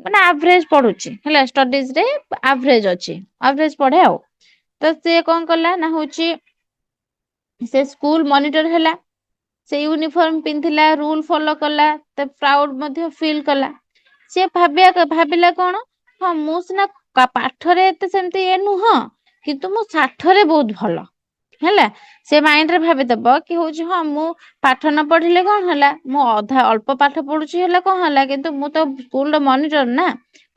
[SPEAKER 1] ମାନେ ଆଭରେଜ ପଢୁଛି ହେଲା, ଷ୍ଟଡିଜ ରେ ଆଭରେଜ ଅଛି, ଆଭରେଜ ପଢେ ଆଉ। ତ ସେ କଣ କଲା ନା ହଉଛି ସେ ସ୍କୁଲ ମନିଟର ହେଲା, ସେ ୟୁନିଫର୍ମ ପିନ୍ଧିଲା, ରୁଲ ଫଲୋ କଲା, ତ ପ୍ରାଉଡ ମଧ୍ୟ ଫିଲ୍ କଲା। ସେ ଭାବିଲା କଣ, ହଁ ମୁଁ ସିନା ପାଠରେ ଏତେ ସେମିତି ଇଏ ନୁହଁ କିନ୍ତୁ ମୁଁ ଷାଠରେ ବହୁତ ଭଲ ହେଲା। ସେ ମାଇଣ୍ଡ ରେ ଭାବିଦବ କି ହଉଛି ହଁ ମୁଁ ପାଠ ନ ପଢିଲେ କଣ ହେଲା, ମୁଁ ଅଳ୍ପ ପାଠ ପଢୁଛି ହେଲେ କଣ ହେଲା, କିନ୍ତୁ ମୁଁ ତ ସ୍କୁଲର ମନିଟର ନା,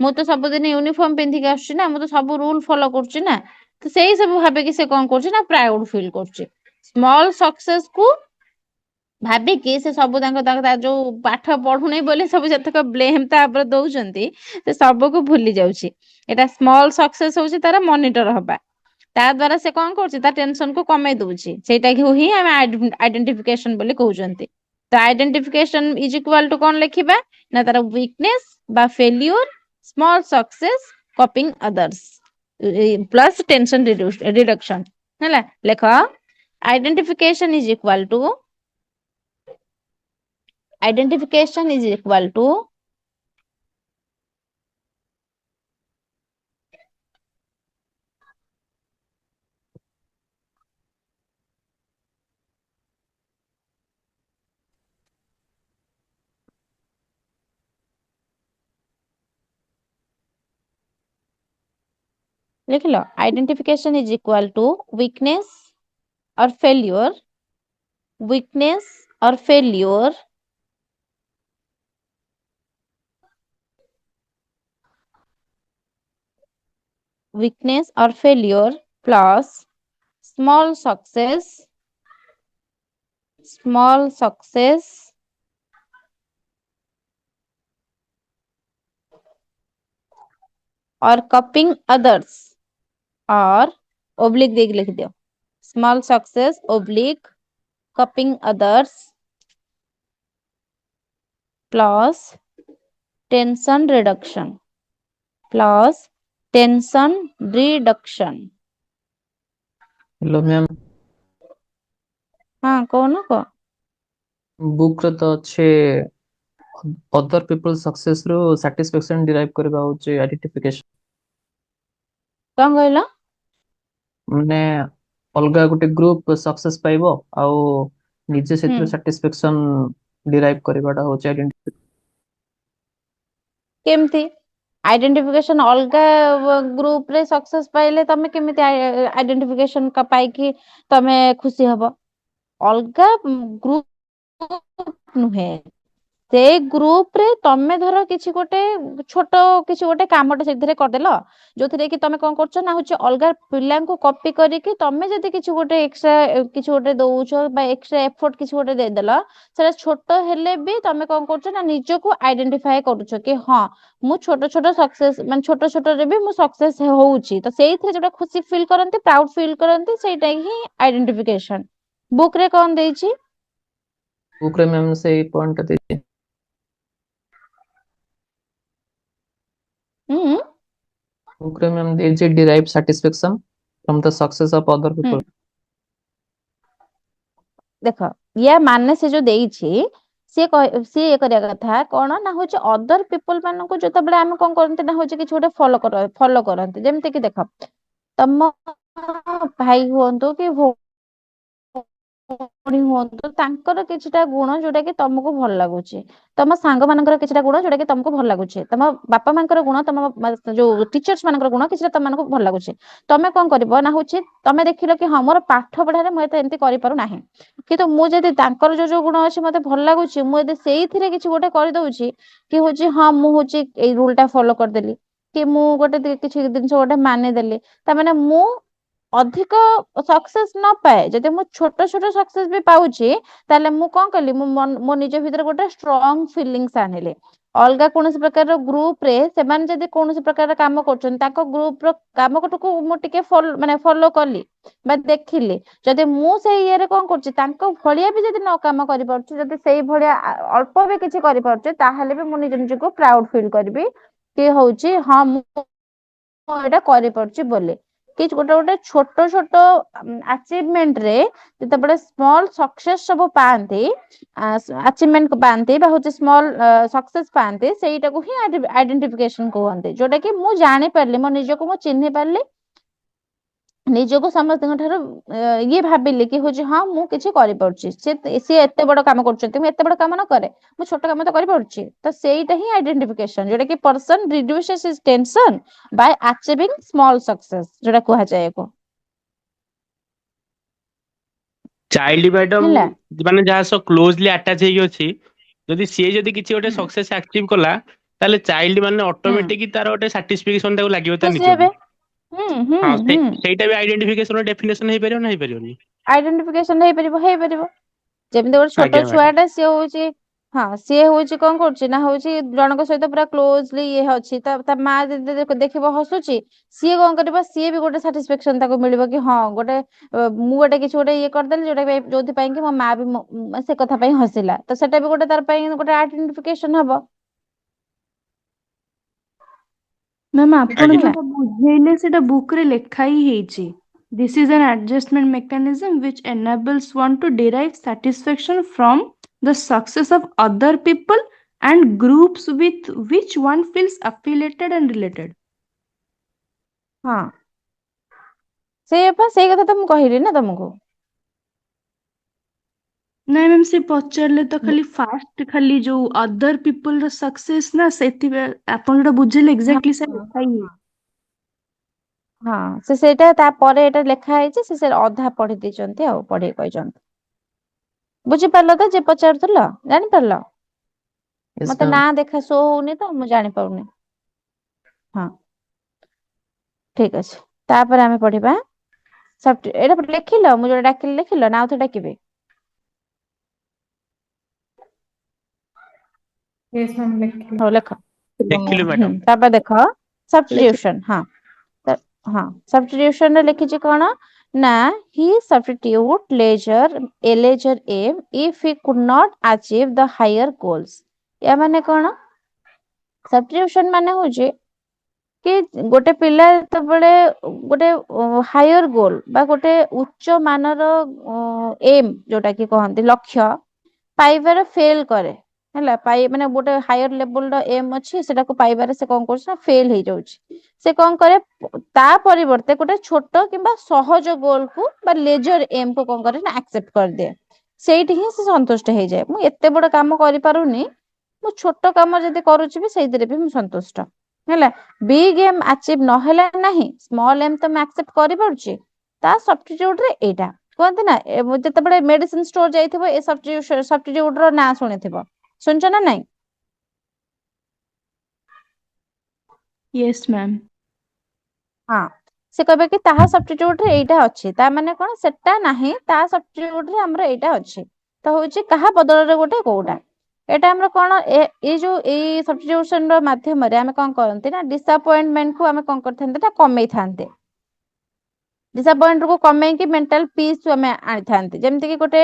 [SPEAKER 1] ମୁଁ ତ ସବୁଦିନ ୟୁନିଫର୍ମ ପିନ୍ଧିକି ଆସୁଛି ନା, ମୁଁ ତ ସବୁ ରୁଲ ଫଲୋ କରୁଛି ନା। ତ ସେଇ ସବୁ ଭାବିକି ସେ କଣ କରୁଛି ନା ପ୍ରାଉଡ ଫିଲ୍ କରୁଛି। ସ୍ମଲ ସକ୍ସେସ୍ କୁ ଭାବିକି ସେ ସବୁ ତାଙ୍କ ଯୋଉ ପାଠ ପଢୁନି ବୋଲି ସବୁ ଯେତେକ ବ୍ଲେମ ତା ଉପରେ ଦଉଛନ୍ତି, ସେ ସବୁକୁ ଭୁଲି ଯାଉଛି। ଏଇଟା ସ୍ମଲ ସକ୍ସେସ୍ ହଉଛି ତାର ମନିଟର ହବା, ତା ଦ୍ଵାରା ସେ କଣ କରୁଛି, ତା ଟେନସନ କୁ କମେଇ ଦଉଛି। ସେଇଟାକୁ ହିଁ ଆମେ ଆଇଡେଣ୍ଟିଫିକେସନ ବୋଲି କହୁଛନ୍ତି। ତ ଆଇଡେଣ୍ଟିଫିକେସନ ଇଜ ଇକ୍ୱାଲ ଟୁ କଣ ଲେଖିବା ନା, ତାର ୱିକନେସ ବା failure, small success, coping others plus tension reduction ହେଲା। ଲେଖ identification is equal to identification is equal to लिख लो, identification is equal to weakness or failure, weakness or failure weakness or failure plus small success or copying others, or oblique देख लिख दो, small success oblique copying others plus tension reduction plus tension reduction।
[SPEAKER 5] Hello ma'am,
[SPEAKER 1] हाँ कौन को
[SPEAKER 5] book रे तो अच्छे other people success रो satisfaction derive करबा होचे आइडेंटिफिकेशन।
[SPEAKER 1] कौन कहला
[SPEAKER 5] माने अलगा गोटे ग्रुप सक्सेस पाइबो आउ निजे सेतिर सैटिस्फैक्शन डिराइव करबाटा होचे आइडेंटिफिकेशन।
[SPEAKER 1] केमती आइडेंटिफिकेशन अलगा ग्रुप रे सक्सेस पाइले तमे केमिति आइडेंटिफिकेशन का पाइकी तमे खुशी हबो, अलगा ग्रुप नुहे, से ग्रुप रे तमे धर किछि गोटे छोट किछि गोटे कामटे सेथिरे करदेलो, जोथिरे कि तमे कोन करछो ना होचे अलगा पिल्लांको कॉपी करिकि तमे जदि किछि गोटे एक्स्ट्रा किछि गोटे दउछो बा एक्स्ट्रा एफर्ट किछि गोटे दे देलो, सेटा छोट हेले भी तमे कोन करछो ना निजको आइडेंटिफाई करूछो कि हां मु छोट छोट सक्सेस माने छोट छोट रे भी मु सक्सेस होउची। तो सेइथिरे जोटा खुशी फील करंती, प्राउड फील करंती, सेटा ही आइडेंटिफिकेशन। बुक रे कोन देइची,
[SPEAKER 5] बुक रे मैम से पॉइंट दे
[SPEAKER 1] हम्म
[SPEAKER 5] बुक रे ma'am they J derive satisfaction from the success of other people.
[SPEAKER 1] देख या माने से जो देइची सी ये करिया कथा कौन ना होचे अदर पीपल मानको जो तबले हम कोन करते ना होचे कि छोटे फॉलो करते, जेमते कि देख तम भाई हुंतु कि ଭଉଣୀ ହୁଅନ୍ତୁ ତାଙ୍କର କିଛିଟା ଗୁଣ ଯୋଉଟା କି ତମକୁ ଭଲ ଲାଗୁଛି, ତମ ସାଙ୍ଗ ମାନଙ୍କର କିଛିଟା ଗୁଣ ଯୋଉଟା କି ତମକୁ ଭଲ ଲାଗୁଛି, ତମ ବାପା ମାଙ୍କର ଗୁଣ, ତମ ଯୋଉ ଟିଚର୍ସ ମାନଙ୍କର ଗୁଣ କିଛିଟା ତମମାନଙ୍କୁ ଭଲ ଲାଗୁଛି, ତମେ କଣ କରିବ ନା ହଉଛି ତମେ ଦେଖିଲ କି ହଁ ମୋର ପାଠ ପଢାରେ ମୁଁ ଏତେ ଏମିତି କରିପାରୁ ନାହିଁ, କିନ୍ତୁ ମୁଁ ଯଦି ତାଙ୍କର ଯୋଉ ଯୋଉ ଗୁଣ ଅଛି ମତେ ଭଲ ଲାଗୁଛି, ମୁଁ ଯଦି ସେଇଥିରେ କିଛି ଗୋଟେ କରିଦଉଛି କି ହଉଛି ହଁ ମୁଁ ହଉଛି ଏଇ ରୁଲ ଟା ଫଲୋ କରିଦେଲି, କି ମୁଁ ଗୋଟେ କିଛି ଜିନିଷ ଗୋଟେ ମାନିଦେଲି, ତାମାନେ ମୁଁ ଅଧିକ ସକ୍ସେସ ନ ପାଏ, ଯଦି ମୁଁ ଛୋଟ ଛୋଟ ସକ୍ସେସ ବି ପାଉଛି, ତାହେଲେ ମୁଁ କଣ କଲି, ମୁଁ ମୋ ନିଜ ଭିତରେ ଗୋଟେ ଷ୍ଟ୍ରଙ୍ଗ ଫିଲିଙ୍ଗସ ଆଣିଲି। ଅଲଗା କୌଣସି ପ୍ରକାର ଗ୍ରୁପ ରେ ସେମାନେ ଯଦି କୌଣସି ପ୍ରକାର କାମ କରୁଛନ୍ତି, ତାଙ୍କ ଗ୍ରୁପ ର କାମକୁ ମୁଁ ଟିକେ ମାନେ ଫଲୋ କଲି ବା ଦେଖିଲି, ଯଦି ମୁଁ ସେଇ ଇଏରେ କଣ କରୁଛି ତାଙ୍କ ଭଳିଆ ବି ଯଦି ନ କାମ କରିପାରୁଛି, ଯଦି ସେଇ ଭଳିଆ ଅଳ୍ପ ବି କିଛି କରିପାରୁଛି, ତାହେଲେ ବି ମୁଁ ନିଜ ନିଜକୁ ପ୍ରାଉଡ ଫିଲ୍ କରିବି କି ହଉଛି ହଁ ମୁଁ ଏଇଟା କରିପାରୁଛି ବୋଲି। କି ଗୋଟେ ଗୋଟେ ଛୋଟ ଛୋଟ ଆଚିଭମେଣ୍ଟ ରେ ଯେତେବେଳେ ସ୍ମଲ ସକ୍ସେସ ସବୁ ପାଆନ୍ତି, ଆଚିଭମେଣ୍ଟ ପାଆନ୍ତି ବା ହଉଛି ସ୍ମଲ ସକ୍ସେସ ପାଆନ୍ତି, ସେଇଟାକୁ ହିଁ ଆଇଡେଣ୍ଟିଫିକେସନ କୁହନ୍ତି, ଯୋଉଟା କି ମୁଁ ଜାଣିପାରିଲି, ମୋ ନିଜକୁ ମୁଁ ଚିହ୍ନି ପାରିଲି, ନିଜକୁ ସମସ୍ତଙ୍କ ଠାରୁ ଇଏ ଭାବିଲି କି ହଉଛି ହଁ ମୁଁ କିଛି କରିପାରୁଛି, ସିଏ ଏତେ ବଡ କାମ କରୁଛନ୍ତି, ମୁଁ ଏତେ ବଡ କାମ ନ କରେ ମୁଁ ଛୋଟ କାମ ତ କରିପାରୁଛି, ତ ସେଇଟା ହିଁ ଆଇଡେଣ୍ଟିଫିକେସନ, ଯୋଉଟା କି person reduces his tension by achieving small success ଯୋଉଟା କୁହାଯାଏ ୟାକୁ।
[SPEAKER 6] ଚାଇଲ୍ଡ
[SPEAKER 1] ହେଲା।
[SPEAKER 6] ମ୍ୟାଡାମ ମାନେ ଯାହା ସହ କ୍ଲୋଜଲି ଆଟାଚ ହେଇକି ଅଛି, ଯଦି ସିଏ ଯଦି କିଛି ଗୋଟେ
[SPEAKER 1] ହୁଁ
[SPEAKER 6] ସକ୍ସେସ ଆଚିଭ କଲା, ତାହେଲେ ଚାଇଲ୍ଡ ମାନେ
[SPEAKER 1] ହୁଁ
[SPEAKER 6] ଅଟୋମେଟିକ ତାର ଗୋଟେ ସାଟିସ୍ଫିକେସନ ତାକୁ ଲାଗିବ ତା
[SPEAKER 1] ଖୁସି ହେବେ।
[SPEAKER 6] ନିଜକୁ।
[SPEAKER 1] ହୁଁ ହୁଁ
[SPEAKER 6] ହଁ
[SPEAKER 1] ହୁଁ
[SPEAKER 6] ସେଇଟା ବି ଆଇଡେଣ୍ଟିଫିକେସନ ଡେଫିନେସନ ହେଇପାରିବ ନା ହେଇପାରିବନି?
[SPEAKER 1] ଆଇଡେଣ୍ଟିଫିକେସନ ହେଇପାରିବ, ହେଇପାରିବ। ଯେମିତି ଗୋଟେ ଛୋଟ
[SPEAKER 6] ଆଜ୍ଞା ମ୍ୟାଡାମ।
[SPEAKER 1] ଛୁଆଟା ସିଏ ହଉଛି, ହଁ ସିଏ ହଉଛି କଣ କରୁଛି ନା ହଉଛି ଜଣଙ୍କ ସହିତ ପୁରା କ୍ଲୋଜଲି ଇଏ ଅଛି, ତା ମା ଯଦି ଦେଖିବ ହସୁଛି, ସିଏ କଣ କରିବ, ସିଏ ବି ଗୋଟେ ସାଟିସ୍ଫାକ୍ସନ ତାକୁ ମିଳିବ କି ହଁ ଗୋଟେ ମୁଁ ଗୋଟେ କିଛି ଗୋଟେ ଇଏ କରିଦେଲି ଯୋଉଟା ଯୋଉଥିପାଇଁ କି ମୋ ମା ବି ସେ କଥା ପାଇଁ ହସିଲା, ତ ସେଟା ବି ଗୋଟେ ତାର ପାଇଁ ଗୋଟେ ଆଇଡେଣ୍ଟିଫିକେସନ ହବ।
[SPEAKER 2] ମ୍ୟାମ୍ ଆପଣ
[SPEAKER 6] ଆଜ୍ଞା
[SPEAKER 1] ହେଲା।
[SPEAKER 2] ଯୋଉଟା ବୁଝେଇଲେ ସେଟା ବୁକ୍ ରେ ଲେଖା ହିଁ ହେଇଛି। This is an adjustment mechanism which enables one to derive satisfaction from the success of other people and groups with which one feels affiliated and related.
[SPEAKER 1] ହଁ ସେଇ କଥା ତ ମୁଁ କହିଲି ନା ତମକୁ।
[SPEAKER 2] ନାଇଁ ମ୍ୟାମ୍ ସେ ପଚାରିଲେ ତ ଖାଲି ଫାଷ୍ଟ ଖାଲି ଯୋଉ ଅଦର ପିପଲ ର ସକ୍ସେସ ନା, ସେଥିପାଇଁ ଆପଣ ଯୋଉଟା ବୁଝେଇଲେ
[SPEAKER 1] ହଁ
[SPEAKER 2] ଏକ୍ଜାକ୍ଟଲି ସେ
[SPEAKER 1] ହଁ
[SPEAKER 2] ଲେଖା ହିଁ ହେଇଛି।
[SPEAKER 1] ହଁ ସେଇଟା ତାପରେ ଏଇଟା ଲେଖା ହେଇଛି, ସେ ଅଧା ପଢି ଦେଇଛନ୍ତି ଆଉ ପଢେଇ କହିଛନ୍ତି। ବୁଝିପାରିଲ ତ, ଯିଏ ପଚାରୁଥିଲ ଜାଣିପାରିଲ?
[SPEAKER 5] Yes,
[SPEAKER 1] ମତେ
[SPEAKER 5] ma'am.
[SPEAKER 1] ନାଁ ଦେଖା ଶୋ ହଉନି ତ ମୁଁ ଜାଣିପାରୁନି। ହଁ ଠିକ ଅଛି, ତାପରେ ଆମେ ପଢିବା ଏଇଟା ଲେଖିଲ, ମୁଁ ଯୋଉଟା ଡାକିଲି ଲେଖିଲ ନା ଆଉଥରେ ଡାକିବି?
[SPEAKER 7] Yes, ma'am. Lecture.
[SPEAKER 1] ହଉ ଲେଖ।
[SPEAKER 6] ଦେଖିଲୁ ମ୍ୟାଡାମ।
[SPEAKER 1] ତାପରେ ଦେଖ
[SPEAKER 2] ଲେଖି
[SPEAKER 1] ସବଷ୍ଟିଟ୍ୟୁସନ। ହଁ ସବଷ୍ଟିଟ୍ୟୁସନ ରେ ଲେଖିଛି କଣ ନା he substitute leisure aim if he could not achieve the higher goals। ୟା ମାନେ କଣ? ସବଷ୍ଟିଟ୍ୟୁସନ ମାନେ ହଉଛି କି ଗୋଟେ ପିଲା ଯେତେବେଳେ ଗୋଟେ ହାୟର ଗୋଲ ବା ଗୋଟେ ଉଚ୍ଚ ମାନର ଏମ୍ ଯୋଉଟା କି କହନ୍ତି ଲକ୍ଷ୍ୟ ପାଇବାରେ ଫେଲ କରେ, ହେଲା ମାନେ ଗୋଟେ ହାୟର ଲେବୁଲ ର ଏମ୍ ଅଛି, ସେଟାକୁ ପାଇବାରେ ସେ କଣ କରୁଛି ନା ଫେଲ ହେଇଯାଉଛି, ସେ କଣ କରେ ତା ପରିବର୍ତ୍ତେ ଗୋଟେ ଛୋଟ କିମ୍ବା ସହଜ ଗୋଲ କୁ ବା ଲେଜର ଏମ୍ କୁ କଣ କରେ ନା ଆକ୍ସେପ୍ଟ କରିଦିଏ। ସେଇଠି ହିଁ ସେ ସନ୍ତୁଷ୍ଟ ହେଇଯାଏ, ମୁଁ ଏତେ ବଡ କାମ କରିପାରୁନି, ମୁଁ ଛୋଟ କାମ ଯଦି କରୁଛି ବି ସେଇଥିରେ ବି ମୁଁ ସନ୍ତୁଷ୍ଟ। ହେଲା ବିଗ୍ ଏମ୍ ଆଚିଭ୍ ନହେଲା ନାହିଁ, ସ୍ମଲ ଏମ୍ ତ ମୁଁ ଆକ୍ସେପ୍ଟ କରିପାରୁଛି, ତା ସବଷ୍ଟିଟ୍ୟୁଟ ରେ ଏଇଟା କୁହନ୍ତି ନା, ଯେତେବେଳେ ମେଡିସିନ ଷ୍ଟୋର ଯାଇଥିବ ଏ ସବଷ୍ଟିଟ୍ୟୁଟ ର ନାଁ ଶୁଣିଥିବ, ଶୁଣିଛ ନା ନାଇଁ?
[SPEAKER 2] Yes ma'am.
[SPEAKER 1] ହଁ ସେ କହିବେ କି ତାହା ସବଷ୍ଟିଟ୍ୟୁଟ ରେ ଏଇଟା ଅଛି, ତା ମାନେ କଣ ସେଟା ନାହିଁ, ତା ସବଷ୍ଟିଟ୍ୟୁଟ ରେ ଆମର ଏଇଟା ଅଛି, ତ ହଉଛି କାହା ବଦଳରେ ଗୋଟେ କୋଉଟା। ଏଇଟା ଆମର କଣ ଏଇ ଯୋଉ ଏଇ ସବଷ୍ଟିଟ୍ୟୁସନ ର ମାଧ୍ୟମରେ ଆମେ କଣ କରନ୍ତି ନା ଡିସଆପଏଣ୍ଟମେଣ୍ଟ କୁ ଆମେ କଣ କରିଥାନ୍ତେ ନା କମେଇଥାନ୍ତେ। ଡିସଆପଏଣ୍ଟ କୁ କମେଇକି ମେଣ୍ଟାଲ ପିସ୍ ଆମେ ଆଣିଥାନ୍ତି, ଯେମିତି କି ଗୋଟେ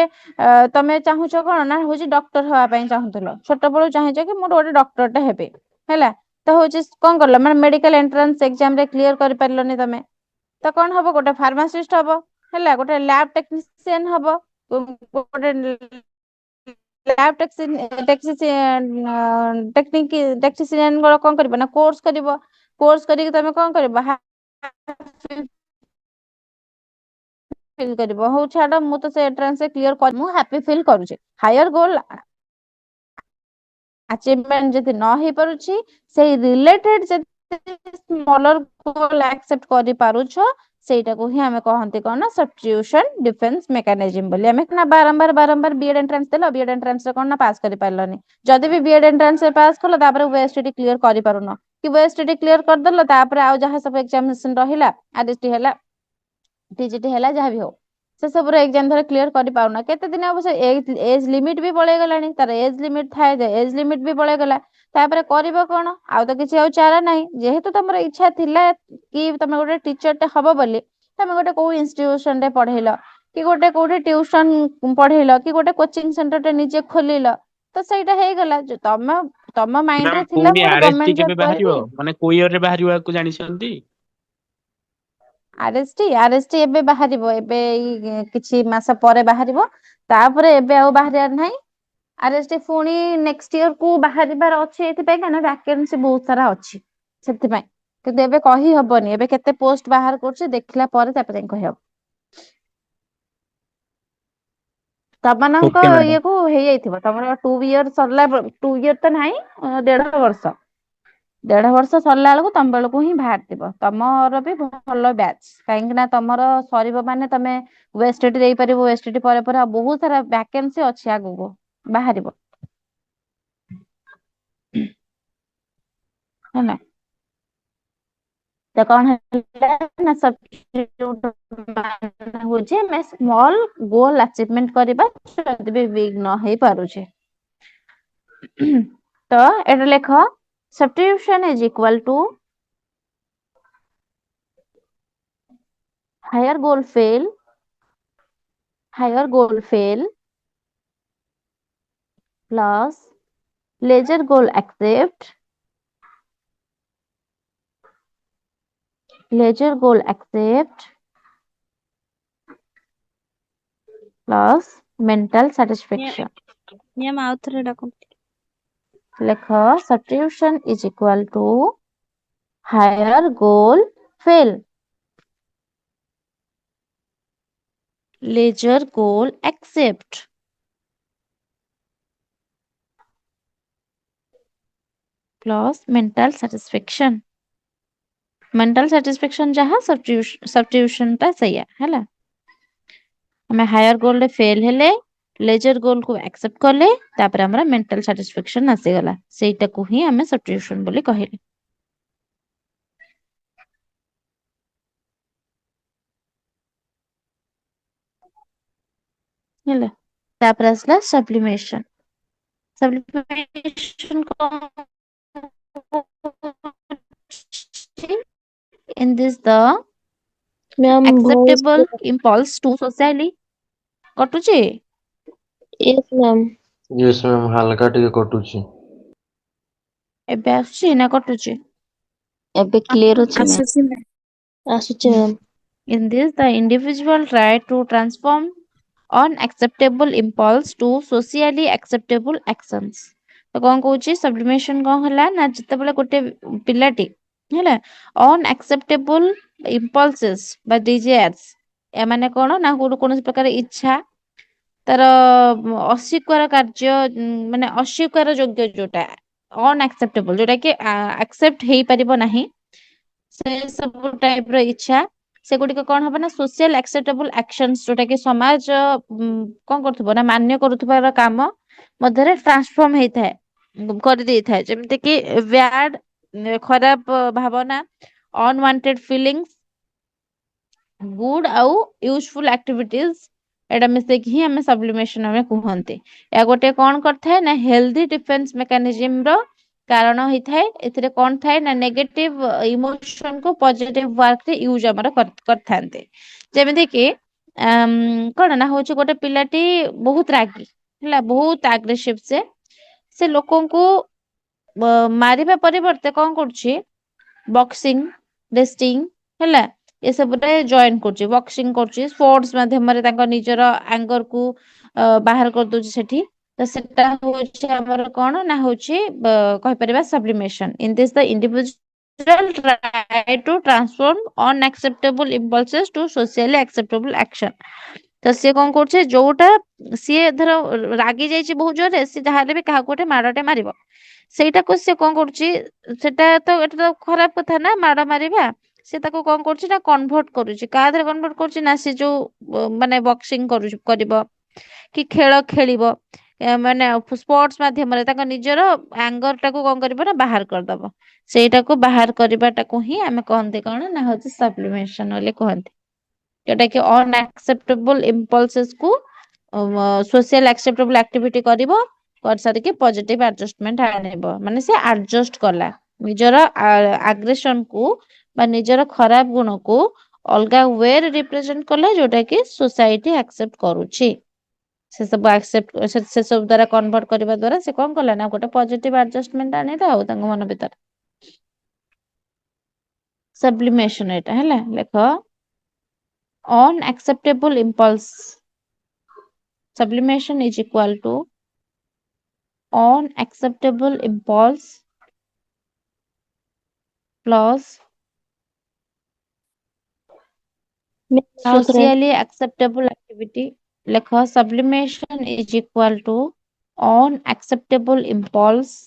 [SPEAKER 1] ତମେ ଚାହୁଁଛ କଣ ନା ହଉଛି ଡକ୍ଟର ହବା ପାଇଁ ଚାହୁଁଥିଲ, ଛୋଟ ବେଳୁ ଚାହୁଁଛ କି ମୁଁ ଗୋଟେ ଡକ୍ଟରଟେ ହେବି, ହେଲା ତ ହଉଛି କଣ କଲ ମାନେ ମେଡିକାଲ ଏଣ୍ଟ୍ରାନ୍ସ ଏକ୍ଜାମ ରେ କ୍ଲିୟର କରିପାରିଲନି ତମେ, ତ କଣ ହବ ଗୋଟେ ଫାର୍ମାସିଷ୍ଟ ହବ, ହେଲା ଗୋଟେ ଲ୍ୟାବ ଟେକ୍ନିସିଆନ ହବ, ଗୋଟେ ଟେକ୍ନିସିଆନ କଣ କରିବ ନା କୋର୍ସ କରିବ, କୋର୍ସ କରିକି ତମେ କଣ କରିବ ଫିଲ୍ କରିବ ହଉ ଛାଡ ମୁଁ ତ ସେ ଏଣ୍ଟ୍ରାନ୍ସ ରେ କ୍ଲିୟର କରି ମୁଁ ହାପି ଫିଲ୍ କରୁଛି ହାୟର ଗୋଲ ଆଚିଭମେଣ୍ଟ ଯଦି ନ ହେଇପାରୁଛି ସେଇ ରିଲେଟେଡ ଯଦି ସ୍ମଲର ଗୋଲ ଆକ୍ସେପ୍ଟ କରିପାରୁଛ ସେଇଟାକୁ ହିଁ ଆମେ କହନ୍ତି କଣ ନା ସବଷ୍ଟିଟ୍ୟୁସନ ଡିଫେନ୍ସ ମେକାନିଜିମ ବୋଲି ଆମେ ନା ବାରମ୍ବାର ବିଏଡ ଏଣ୍ଟ୍ରାନ୍ସ ଦେଲ ବିଏଡ ଏଣ୍ଟ୍ରାନ୍ସ ରେ କଣ ନା ପାସ୍ କରିପାରିଲନି ଯଦି ବି ବିଏଡ ଏଣ୍ଟ୍ରାନ୍ସ ରେ ପାସ୍ କଲ ତାପରେ ଓଏଏସଟି କ୍ଲିୟର କରିପାରୁନ କି ଓଏଏସଟି କ୍ଲିୟର କରିଦେଲ ତାପରେ ଆଉ ଯାହା ସବୁ ଏକ୍ସାମିନେସନ ରହିଲା ଆରଏସଟି ହେଲା ଟିଜିଟି ହେଲା ଯାହା ବି ହଉ ସେ ସବୁର ଏକ୍ସାମ ଧର କ୍ଲିୟର କରିପାରୁନ କେତେ ଦିନ ହବ ସେ ଏଜ ଲିମିଟ ବି ପଳେଇ ଗଲାଣି ତାର ଏଜ ଲିମିଟ ଥାଏ ଏଜ ଲିମିଟ ବି ପଳେଇଗଲା ତାପରେ କରିବ କଣ ଆଉ ତ କିଛି ଆଉ ଚାରା ନାହିଁ ଯେହେତୁ ତମର ଇଚ୍ଛା ଥିଲା କି ତମେ ଗୋଟେ ଟିଚରଟେ ହବ ବୋଲି ତମେ ଗୋଟେ କୋଉ ଇନଷ୍ଟିଟ୍ୟୁସନ ରେ ପଢେଇଲ କି ଗୋଟେ କୋଉଠି ଟିଉସନ ପଢେଇଲ କି ଗୋଟେ କୋଚିଂ ସେଣ୍ଟର ଟେ ନିଜେ ଖୋଲିଲ ତ ସେଇଟା ହେଇଗଲା ତମ ମାଇଣ୍ଡ
[SPEAKER 6] ମ୍ୟାମ
[SPEAKER 1] ରେ ଥିଲା
[SPEAKER 6] ପୁଣି
[SPEAKER 1] ମୁଁ ଗୋଟେ
[SPEAKER 6] ଆରଏସଟି
[SPEAKER 1] ଗଭର୍ଣ୍ଣମେଣ୍ଟ
[SPEAKER 6] କେବେ
[SPEAKER 1] ଜବ
[SPEAKER 6] ବାହାରିବ
[SPEAKER 1] କରିବି
[SPEAKER 6] ମାନେ କୋଉ ଇୟର ରେ ବାହାରିବାକୁ ଜାଣିଛନ୍ତି?
[SPEAKER 1] ଆରଏସଟି ଏବେ ବାହାରିବ ଏବେ ଏଇ କିଛି ମାସ ପରେ ବାହାରିବ ତାପରେ ଏବେ ଆଉ ବାହାରିବାର ନାହିଁ ଆରଏସଟି ପୁଣି ନେକ୍ସଟ ଇୟର କୁ ବାହାରିବାର ଅଛି ଏଥିପାଇଁ କାହିଁକି ନା ଭ୍ୟାକେନ୍ସି ବହୁତ ସାରା ଅଛି ସେଥିପାଇଁ କିନ୍ତୁ ଏବେ କହିହବନି ଏବେ କେତେ ପୋଷ୍ଟ ବାହାର କରୁଛି ଦେଖିଲା ପରେ ତାପରେ ଯାଇ କହିହବ ତମାନଙ୍କ
[SPEAKER 6] ଓକେ ମ୍ୟାଡାମ।
[SPEAKER 1] ଇଏ କୁ ହେଇଯାଇଥିବ ତମର 2 ଇୟର ସରିଲା 2 ଇୟର ତ ନାହିଁ 1.5 ବର୍ଷ 1.5 ବର୍ଷ ସରିଲା ବେଳକୁ ତମ ବେଳକୁ ହିଁ ବାହାରିଥିବ ତମର ବି ଭଲ ବ୍ୟାଚ୍ କାହିଁକି ନା ତମର ସରିବ ମାନେ ତମେ ଓଏସଟି ଦେଇପାରିବ ଓଏସଟି ପରେ ଆଉ ବହୁତ ସାରା ଭ୍ୟାକେନ୍ସି ଅଛି ଆଗକୁ ବାହାରିବ ହେଲା ତ କଣ ହେଲା ନା ହଉଛି ଆମେ ସ୍ମଲ ଗୋଲ ଆଚିଭମେଣ୍ଟ କରିବା ଯଦି ବି ବିଗ ନ ହେଇ ପାରୁଛେ ତ ଏଟା ଲେଖ substitution is equal to higher goal fail plus larger goal accept plus mental satisfaction
[SPEAKER 4] ma'am ଆଉ ଥରେ ଡାକନ୍ତୁ
[SPEAKER 1] ଲେଖ substitution is equal to higher goal fail larger goal accept plus mental satisfaction ଯାହା substitution ଟା ସେଇଆ ହେଲା ଆମେ ହାୟର ଗୋଲ ରେ ଫେଲ ହେଲେ ଲେଜର ଗୋଲ କୁ ଆକ୍ସେପ୍ଟ କଲେ ତାପରେ ଆମର ମେଣ୍ଟାଲ ସାଟିସ୍ଫାକ୍ସନ ଆସିଗଲା ସେଇଟାକୁ ହିଁ ଆମେ ସବଷ୍ଟିଟ୍ୟୁସନ ବୋଲି କହିଲେ ହେଲା ତାପରେ ଆସିଲା ସବ୍ଲିମେସନ in this the
[SPEAKER 7] ma'am voice
[SPEAKER 1] acceptable impulse to socially କଟୁଛି
[SPEAKER 7] ୟେସ୍ ମ୍ୟାମ୍
[SPEAKER 8] ୟେସ୍ ମ୍ୟାମ୍ ହାଲକା ଟିକେ କଟୁଛି।
[SPEAKER 1] ଏବେ ଆସୁଛି ନା କଟୁଛି
[SPEAKER 7] ଏବେ କ୍ଲିୟର ଅଛି ମ୍ୟାମ୍
[SPEAKER 4] ଆସୁଛି ମ୍ୟାମ୍
[SPEAKER 7] ଆସୁଛି ma'am
[SPEAKER 1] in this the individual try to transform unacceptable impulse to socially acceptable actions ତ କଣ କହୁଛି ସବ୍ଲିମେସନ କଣ ହେଲା ନା ଯେତେବେଳେ ଗୋଟେ ପିଲାଟି ହେଲା unacceptable impulses ବା desires ଏମାନେ କଣ ନା କୌଣସି ପ୍ରକାର ଇଚ୍ଛା ତାର ଅସ୍ୱୀକାର କାର୍ଯ୍ୟ ମାନେ ଅସ୍ୱୀକାର ଯୋଗ୍ୟ ଯୋଉଟା ଅନଆକ୍ସେପ୍ଟେବଲ ଯୋଉଟା କି ଆକ୍ସେପ୍ଟ ହେଇପାରିବ ନାହିଁ ସେ ସବୁ ଟାଇପ ର ଇଚ୍ଛା ସେଗୁଡିକ କଣ ହବ ନା ସୋସିଆଲ ଆକ୍ସେପ୍ଟେବଲ ଆକ୍ସନ ଯୋଉଟା କି ସମାଜ କଣ କରୁଥିବ ନା ମାନ୍ୟ କରୁଥିବାର କାମ ମଧ୍ୟରେ ଟ୍ରାନ୍ସଫର୍ମ ହେଇଥାଏ କରିଦେଇଥାଏ ଯେମିତି କି ବ୍ୟାଡ ଖରାପ ଭାବନା ଅନୱାଣ୍ଟେଡ ଫିଲିଙ୍ଗସ ଗୁଡ ଆଉ ୟୁଜଫୁଲ ଆକ୍ଟିଭିଟିଜ ଏଇଟା ମିଶେଇକି ହିଁ ଆମେ ସବ୍ଲିମେସନ ଆମେ କୁହନ୍ତି ଏହା ଗୋଟେ କଣ କରିଥାଏ ନା ହେଲ୍ଦି ଡିଫେନ୍ସ ମେକାନିଜିମ ର କାରଣ ହେଇଥାଏ ଏଥିରେ କଣ ଥାଏ ନା ନେଗେଟିଭ ଇମୋସନ କୁ ପଜିଟିଭ ୱାର୍କ ରେ ୟୁଜ ଆମର କରିଥାନ୍ତି ଯେମିତି କି କଣ ନା ହଉଛି ଗୋଟେ ପିଲାଟି ବହୁତ ରାଗି ହେଲା ବହୁତ ଆଗ୍ରେସିଭ ସେ ଲୋକଙ୍କୁ ମାରିବା ପରିବର୍ତ୍ତେ କଣ କରୁଛି ବକ୍ସିଂ ରେଷ୍ଟିଂ ହେଲା ଏସବୁରେ ଜଏନ କରୁଛି ବକ୍ସିଂ କରୁଛି ସ୍ପୋର୍ଟସ ମାଧ୍ୟମରେ ତାଙ୍କ ନିଜର ଆଙ୍ଗରକୁ ବାହାର କରିଦଉଛି ସେଠି ତ ସେଟା ହଉଛି ଆମର କଣ ନା ହଉଛି କହିପାରିବା sublimation in this the individual try to transform unacceptable impulses to socially acceptable action। ତ ସିଏ କଣ କରୁଛି, ଯୋଉଟା ସିଏ ଧର ରାଗି ଯାଇଛି ବହୁତ ଜୋରରେ, ସିଏ ଯାହାହେଲେ ବି କାହାକୁ ଗୋଟେ ମାଡ଼ଟେ ମାରିବ। ସେଇଟାକୁ ସିଏ କଣ କରୁଛି, ଏଟା ତ ଖରାପ କଥା ନା ମାଡ଼ ମାରିବା। ସେ ତାକୁ କଣ କରୁଛି ନା କନଭର୍ଟ କରୁଛି, କାହା ଦେହରେ କନଭର୍ଟ କରୁଛି ନା ସେ ଯୋଉ ମାନେ ବକ୍ସିଂ କରିବ କି ଖେଳ ଖେଳିବ, ମାନେ ସ୍ପୋର୍ଟସ ମାଧ୍ୟମରେ ତାଙ୍କ ନିଜର ଆଙ୍ଗର ଟାକୁ କଣ କରିବ ନା ବାହାର କରିଦବ। ସେଇଟାକୁ ବାହାର କରିବାଟାକୁ ହିଁ ଆମେ କହନ୍ତି କଣ ନା ହଉଛି ସବ୍ଲିମେସନ ବୋଲି କୁହନ୍ତି, ଯୋଉଟା କି ଅନଆକ୍ସେପ୍ଟେବଲ ଇମ୍ପଲସେସ୍ କୁ ସୋସିଆଲ ଆକ୍ସେପ୍ଟେବଲ ଆକ୍ଟିଭିଟି କରିସାରିକି ପଜିଟିଭ ଆଡଜଷ୍ଟମେଣ୍ଟ ଆଣିବ। ମାନେ ସେ ଆଡଜଷ୍ଟ କଲା ନିଜର ଆଗ୍ରେସନ କୁ ବା ନିଜର ଖରାପ ଗୁଣକୁ ଅଲଗା ୱେରେ ରିପ୍ରେଜେଣ୍ଟ କଲା, ଯୋଉଟା କି ସୋସାଇଟି ଆକ୍ସେପ୍ଟ କରୁଛି। ସେ ସବୁ ଦ୍ଵାରା କନଭର୍ଟ କରିବା ଦ୍ଵାରା ସେ କଣ କଲା ନା ଗୋଟେ ପଜିଟିଭ ଆଡଜଷ୍ଟମେଣ୍ଟ ଆଣିଲା ଆଉ ତାଙ୍କ ମନ ଭିତରେ। ସବ୍ଲିମେସନ ଏଇଟା ହେଲା, ଲେଖ unacceptable impulse, sublimation is equal to unacceptable impulse plus socially acceptable activity। ଲେଖ sublimation is equal to unacceptable impulse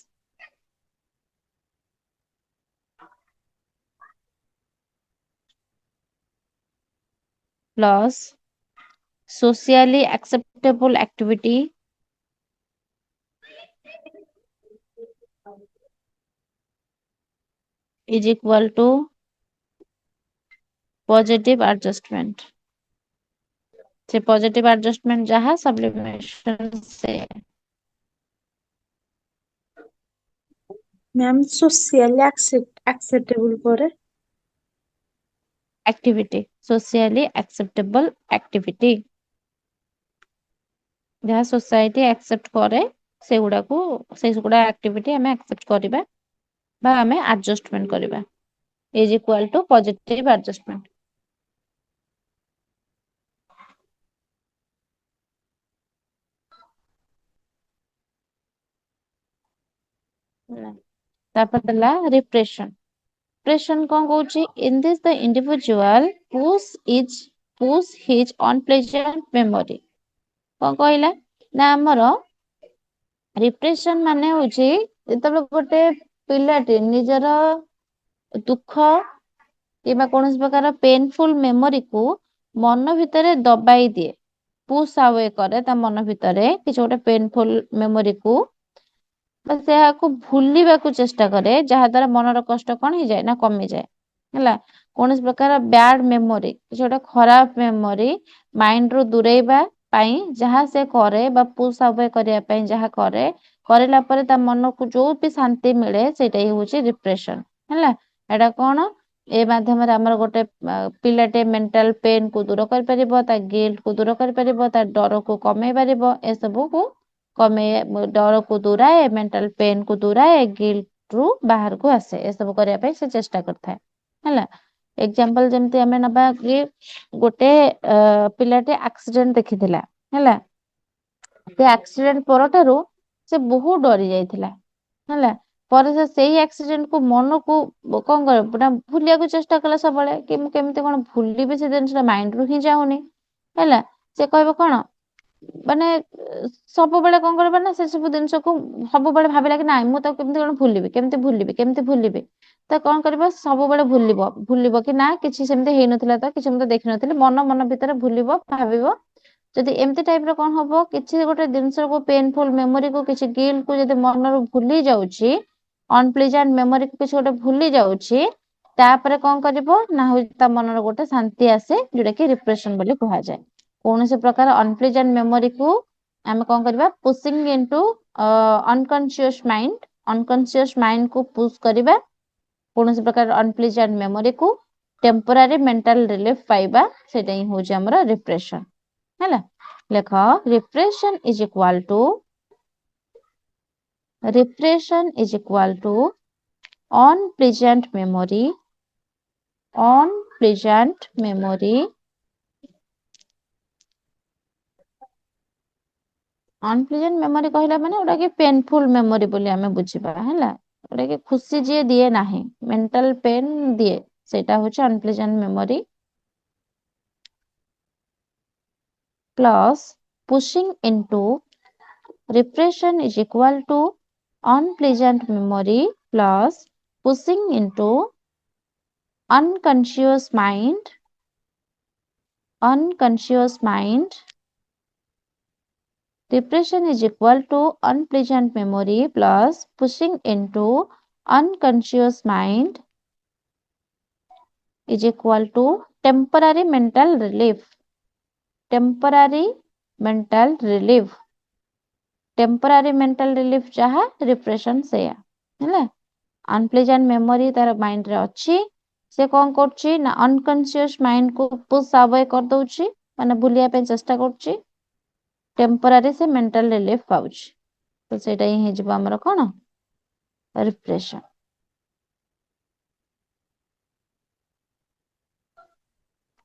[SPEAKER 1] plus socially acceptable activity is equal to positive adjustment। से पॉजिटिव एडजस्टमेंट जहाँ सब्लिमेशन से
[SPEAKER 2] ମ୍ୟାମ୍ ସୋସିଆଲି ଆକ୍ସେପ୍ଟେବୁଲ ପରେ
[SPEAKER 1] activity, socially acceptable activity जहाँ society accept करे सेगुड़ा activity आमे accept करिबा बा आमे एडजस्टमेंट करिबा is equal to positive adjustment. तापर देला रिप्रेशन। रिप्रेशन कौन कहूची, in this the individual push his unpleasant memory. कौन कहला ना हमर रिप्रेशन माने होची जेतबे गोटे पिलाटी निजर दुख किबा कौन प्रकार पेनफुल मेमोरी को मन भितरे दबाई दिए, पुश अवे करे ता मन भितरे किछ गोटे पेनफुल मेमोरी को को भूलिबा को चेष्टा करे, जहा द्वारा मनर कष्ट कौन हो जाए ना कमी जाए ହେଲା। कौन प्रकार बैड मेमोरी किछ गोटे खराब मेमोरी माइंड रो दूरेबा पाई जहा से करे बा पुश अवे करिया पाई जहा करे करला परे ता मन को जो भी शांति मिले सेटा ही होची रिप्रेशन ହେଲା। एटा कौन ए माध्यम रे हमर गोटे पिलाटे मेंटल पेन को दूर कर परिबो, ता गिल्ट को दूर कर परिबो, ता डर को कमे परिबो, ए सब को कमे डर को दूराए, मेंटल पेन को दूराए, गिल्ट रु बाहर को आसे, ए सब करिया पे से चेष्टा करथाय हैला। एग्जांपल जेमति हमें नबा कि गोटे पिलाटे एक्सीडेंट देखिथिला हैला, से एक्सीडेंट परठारु से बहुत डरी जाइथिला हैला। पर से सेही एक्सीडेंट को मन को कौन करे पुरा भूलिया को चेष्टा कला सब बळे कि मु केमते कोन भूलिबे, से जिनसटा माइंड रु ही जाउनी हैला। से कहबो कोन माने सब बेले कौन करबा ना से सब जिनस को सब बेले भाबिला कि नाइ मु त केमते कोन भूलिबे त कौन करबो सब बेले भूलिबो कि ना किछि सेमते हेइ नथिला, त किछि मते देखि नथिले, मन भीतर भूलिबो भाबिबो। जदि एमती टाइप रो कौन हबो, किछि गोटे जिनस को पेनफुल मेमोरी को किछि गिल्ट को जदि मन रो भूली जाउची, अनप्लेजेंट मेमोरी को किछि गोटे भूली जाउची, तापर कौन करिवो ना हो ता मन रो गोटे शांति आसे, जोटा कि रिप्रेशन बोली कहा जाय। कौन प्रकार अनप्लेजेंट मेमोरी को आमे कौन करबा पुशिंग इनटू अनकॉन्शियस माइंड को पुश करबा। कौन प्रकार अनप्लेजेंट मेमोरी को टेम्पररी मेंटल रिलीफ पाइबा, सेटा ही होची हमर रिप्रेशन हैला। लेख repression is equal to unpleasant memory unpleasant memory कहला माने ओटा कि पेनफुल मेमोरी बोली हमें बुझिबा हैला। जोटा कि खुशी जी दिए नाही मेंटल पेन दिए सेटा होची unpleasant memory plus pushing into repression is equal to unpleasant memory plus pushing into unconscious mind repression is equal to unpleasant memory plus pushing into unconscious mind is equal to temporary mental relief जहाँ repression से है unpleasant memory तार mind रे अच्छी से कौन करछि ना अनकॉन्शियस माइंड को पुश अवे कर दउछि माने भूलिया पे चेष्टा करछि टेम्पररी से मेंटल रिलीफ पाउछि तो सेटा ही हे जिवो हमर कोन रिप्रेशन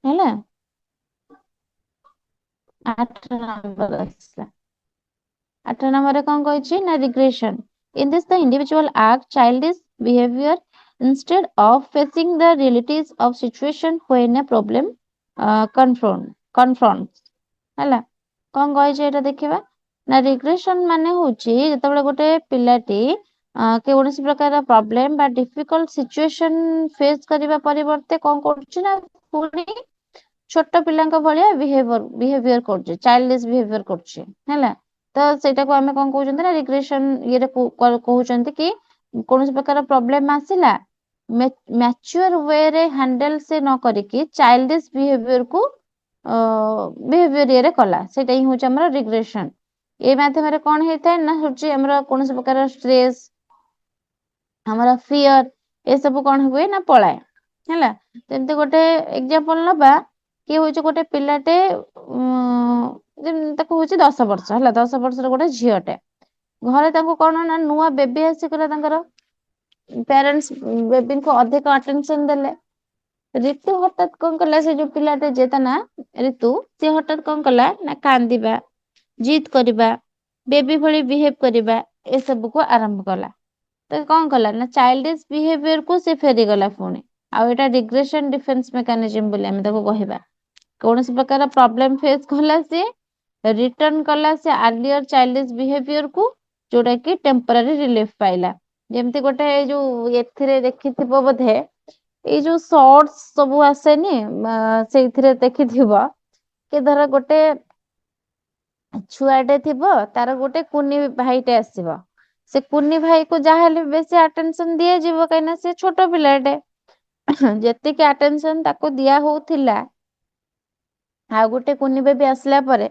[SPEAKER 1] हैला 8 नंबर असला 8 नंबर कौन कहिछि ना regression in this the individual act childish behaviour instead of facing the realities of situation when a problem confronts हैला कौन कहिछि एटा देखिबा ना रिग्रेशन माने होछि जेतेबेले गोटे पिलाटी कौनसी प्रकार प्रॉब्लम बा डिफिकल्ट सिचुएशन फेस करिबा परिवर्ते कौन करछि ना पुनी छोट पिलांका भलिया बिहेवियर करछि चाइल्डिश बिहेवियर करछि हैला तो सेटा को हमें कौन कहउछन्ती ना रिग्रेशन ये रे कहउछन्ती कि कौनसी प्रकार प्रॉब्लम आसिला मैच्योर वे रे हैंडल से न करिकी चाइल्डिश बिहेवियर को बिहेवियर ये रे कला सेटा ही होछ हमर रिग्रेशन ए माध्यम रे कोन हेतै ना होछि हमर कोनसी प्रकार स्ट्रेस हमर फियर ए सब कोन हुए ना पळाए हैला तेंते गोटे एग्जांपल नबा कि होछि गोटे पिलाटे ताको होछि 10 वर्ष हैला 10 वर्ष रे गोटे झियोटे घरे ताको कोन ना नुवा बेबी आसी कला तांकर पेरेंट्स बेबी को अधिक अटेंशन देले ऋतु हठात कौन कला से जो पिलाटे जेता ना ऋतु से हठात कौन कला ना कांदिबा जिद करिबा बेबी भली बिहेव करिबा ए सब को आरंभ कला तो कौन कला ना चाइल्डिश बिहेवियर को से फेरी गला पुणी आ एटा रिग्रेशन डिफेंस मेकानिज्म बोली हम ताको कहिबा कौनसी प्रकार प्रॉब्लम फेस कला से रिटर्न कला से अर्लियर चाइल्डिश बिहेवियर को जोटा कि टेम्पररी रिलीफ पाइला जेमती गोटे जो एथिरे देखिथिबो बोधे ए जो शॉर्ट्स सब आसेनी सेइथिरे देखिथिबो कि धर गोटे छुआटे थिबो तार गोटे कुनी भाईटे आसीबो से कुनी भाई को जाहले बेसी अटेंशन दिए जीवो कइना से छोटो पिलाटे जति के अटेंशन ताको दिया होउथिला आ गोटे कुनी बेबी आसला परे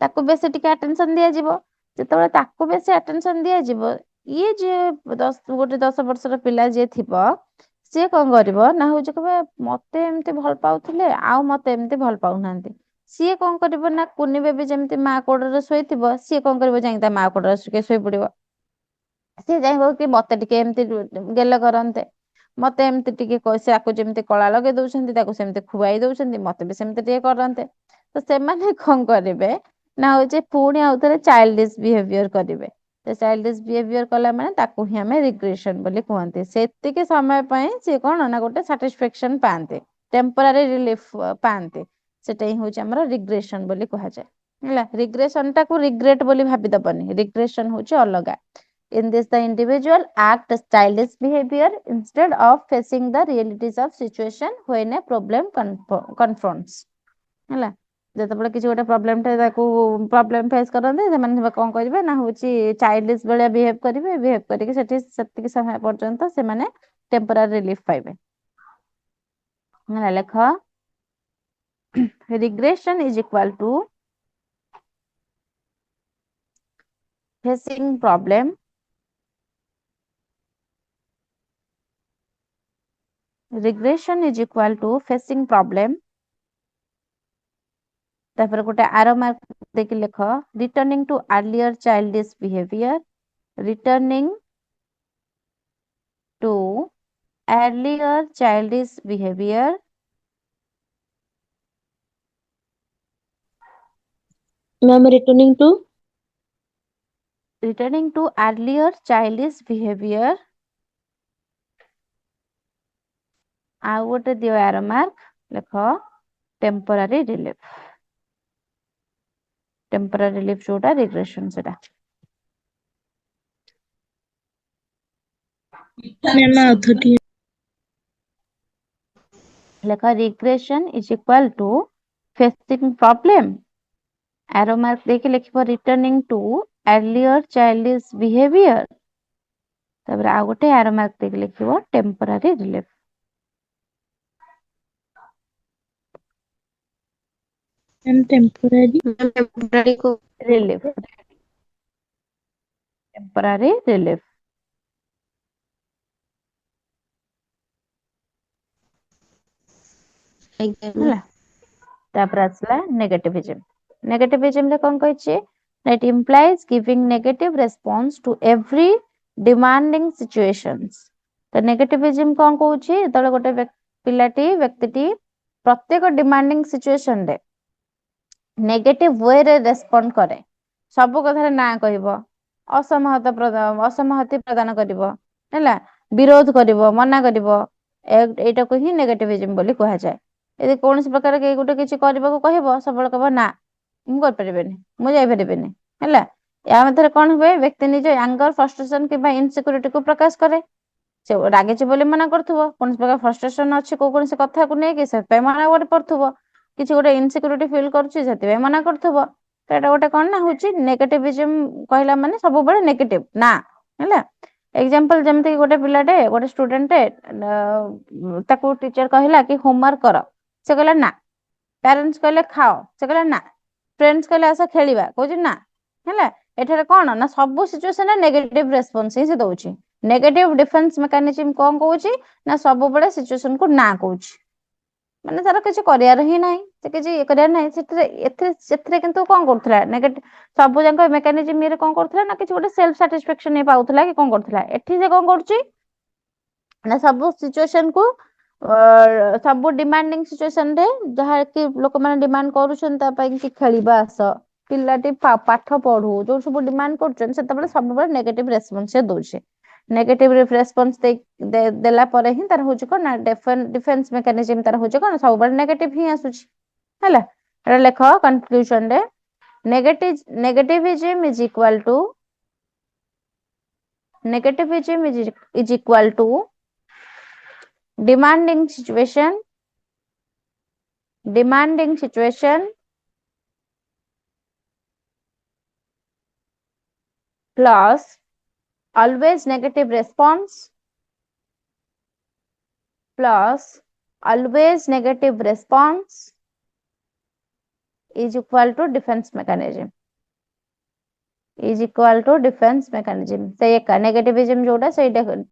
[SPEAKER 1] ताको बेसी टिके अटेंशन दिया जीवो जेतबे ताको बेसी अटेंशन दिया जीवो ये जे 10 वर्षर पिला जे थिबो से कौन करिवो ना होजे कबे मते एमती भल पाउथिले आ मते एमती भल पाउनांती सीए कौन करिवो ना कुनी बेबी जेमती मा कोडरे सोइथिबो सीए कौन करिवो जाई ता मा कोडरे सुके सोइ पडिवो सी जाइबो कि मते टिके एमती गेल करन्ते मते एमती टिके कैसे आको जेमती कळा लगे दउछन्ती ताको सेमती खुवाई दउछन्ती मते भी सेमती टिके करन्ते तो सेमाने कौन करिवे ना होजे पुणी आउथरे चाइल्डिश बिहेवियर करिवे तो चाइल्डिश बिहेवियर कला माने ताको ही हमें रिग्रेशन बोली कहते सेतिके समय पय से कोन ना गोटे सैटिस्फैक्शन पाते टेम्पररी रिलीफ पाते सेटा ही होचे हमर रिग्रेशन बोली कहा जाय हला रिग्रेशन टा को रिग्रेट बोली भाबी दबनी रिग्रेशन होचे अलगा in this the individual act childish behavior instead of facing the realities of situation when a problem confronts हला जेतेबेले किछि गोटे प्रॉब्लम टे ताको प्रॉब्लम फेस करन्ते से माने कोन करिवे ना होची चाइल्डिश बेले बिहेव करिके सेति समय पर्यंत से माने टेम्पररी रिलीफ पाइबे हला लेख regression is equal to facing problem regression is equal to facing problem तापर गोटे आरो मार्क देखि लेख returning to earlier childish behaviour returning to earlier childish behavior
[SPEAKER 7] Ma'am, returning to
[SPEAKER 1] earlier childish behavior ଆଉ ଗୋଟେ ଦିଅ ଆରୋ ମାର୍କ ଲେଖ temporary relief जोटा रिग्रेशन सेटा
[SPEAKER 7] मैम अथटी
[SPEAKER 1] लेखा regression is equal to facing problem arrow mark देके लिखिबो returning to earlier childish behaviour तबरे आ गोटे एरो मार्क देके लिखिबो temporary relief
[SPEAKER 7] ma'am temporary
[SPEAKER 4] temporary को
[SPEAKER 1] रिलीफ टेम्पररी रिलीफ ହେଲା ତାପରେ ଆସିଲା ନେଗେଟିଭିଜମ ରେ କଣ କହିଛି that implies giving negative response to every demanding situations ତ ନେଗେଟିଭିଜମ କଣ କହୁଛି ଯେତେବେଳେ ଗୋଟେ ପିଲାଟି ବ୍ୟକ୍ତିଟି ପ୍ରତ୍ୟେକ ଡିମାଣ୍ଡିଂ ସିଚୁଏସନ ରେ ନେଗେଟିଭ ୱେ ରେ ରେସ୍ପଣ୍ଡ କରେ ସବୁ କଥାରେ ନା କହିବ ଅସମହତି ପ୍ରଦାନ କରିବ ହେଲା ବିରୋଧ କରିବ ମନା କରିବ ଏଇଟାକୁ ହିଁ ନେଗେଟିଭିଜମ ବୋଲି କୁହାଯାଏ ଯଦି କୌଣସି ପ୍ରକାର କେହି ଗୋଟେ କିଛି କରିବାକୁ କହିବ ସବୁବେଳେ କହିବ ନା ମୁଁ କରିପାରିବିନି ମୁଁ ଯାଇପାରିବିନି ହେଲା ୟା ମଧ୍ୟରେ କଣ ହୁଏ ବ୍ୟକ୍ତି ନିଜ ଆଙ୍ଗର ଫ୍ରଷ୍ଟ୍ରେସନ କିମ୍ବା ଇନସିକ୍ୟୁରିଟିକୁ ପ୍ରକାଶ କରେ ସେ ରାଗିଛି ବୋଲି ମନା କରୁଥିବ କୌଣସି ପ୍ରକାର ଫ୍ରଷ୍ଟ୍ରେସନ ଅଛି କୌଣସି କଥାକୁ ନେଇକି ସେଥିପାଇଁ ମନା କରି ପଡୁଥିବ କିଛି ଗୋଟେ ଇନସିକ୍ୟୁରିଟି ଫିଲ୍ କରୁଛି ସେଥିପାଇଁ ମନା କରୁଥିବ ତ ଏଟା ଗୋଟେ କଣ ନା ହଉଛି ନେଗେଟିଭିଜମ କହିଲା ମାନେ ସବୁବେଳେ ନେଗେଟିଭ ନା ହେଲା ଏକ୍ସାମ୍ପଲ ଯେମିତି ଗୋଟେ ପିଲାଟେ ଗୋଟେ ଷ୍ଟୁଡେଣ୍ଟଟେ ତାକୁ ଟିଚର କହିଲା କି ହୋମୱାର୍କ କର ସେ କହିଲା ନା ପ୍ୟାରେଣ୍ଟସ କହିଲେ ଖାଅ ସେ କହିଲା ନା ଫ୍ରେଣ୍ଡସ କହିଲେ ଆସ ଖେଳିବା କହୁଛି ନା ହେଲା ଏଠାରେ କଣ ନା ସବୁ ସିଚୁଏସନରେ ନେଗେଟିଭ ରେସ୍ପନ୍ସ ହିଁ ସେ ଦଉଛି ନେଗେଟିଭ ଡିଫେନ୍ସ ମେକାନିଜିମ କଣ କହୁଛି ନା ସବୁବେଳେ ସିଚୁଏସନକୁ ନା କହୁଛି ମାନେ ତାର କିଛି କରିବାର ହିଁ ନାହିଁ ସେ କିଛି ଇଏ କରିବାର ନାହିଁ ସେଥିରେ କିନ୍ତୁ କଣ କରୁଥିଲା ନେଗେଟିଭ ସବୁ ଯାକ ମେକାନିଜିମ ଇଏରେ କଣ କରୁଥିଲା ନା କିଛି ଗୋଟେ ସେଲ୍ଫ ସାଟିସ୍ଫାକ୍ସନ ଇଏ ପାଉଥିଲା କି କଣ କରୁଥିଲା ଏଠି ସେ କଣ କରୁଛି ନା ସବୁ ସିଚୁଏସନକୁ ସବୁ ଡିମାଣ୍ଡିଂ ସିଚୁଏସନ ରେ ଯାହା କି ଲୋକମାନେ ଡିମାଣ୍ଡ କରୁଛନ୍ତି ତା ପାଇଁ କି ଖେଳିବା ଆସ ପିଲାଟି ପାଠ ପଢୁ ଯୋଉ ସବୁ ଡିମାଣ୍ଡ କରୁଛନ୍ତି ସେତେବେଳେ ସବୁବେଳେ ନେଗେଟିଭ ରେସ୍ପନ୍ସ ସେ ଦଉଛି ନେଗେଟିଭ ରେସ୍ପନ୍ସ ଦେଲା ପରେ ହିଁ ତାର ହଉଛି କଣ ନା ଡିଫେନ୍ସ ମେକାନିଜିମ ତାର ହଉଛି କଣ ସବୁବେଳେ ନେଗେଟିଭ ହିଁ ଆସୁଛି ହେଲା ଏଟା ଲେଖ କନକ୍ଲୁଜନ ରେ negativism is equal to demanding situation plus always negative response is equal to defense mechanism ସେଇ ଏକା ନେଗେଟିଭିଜମ ଯୋଉଟା ସେଇଟା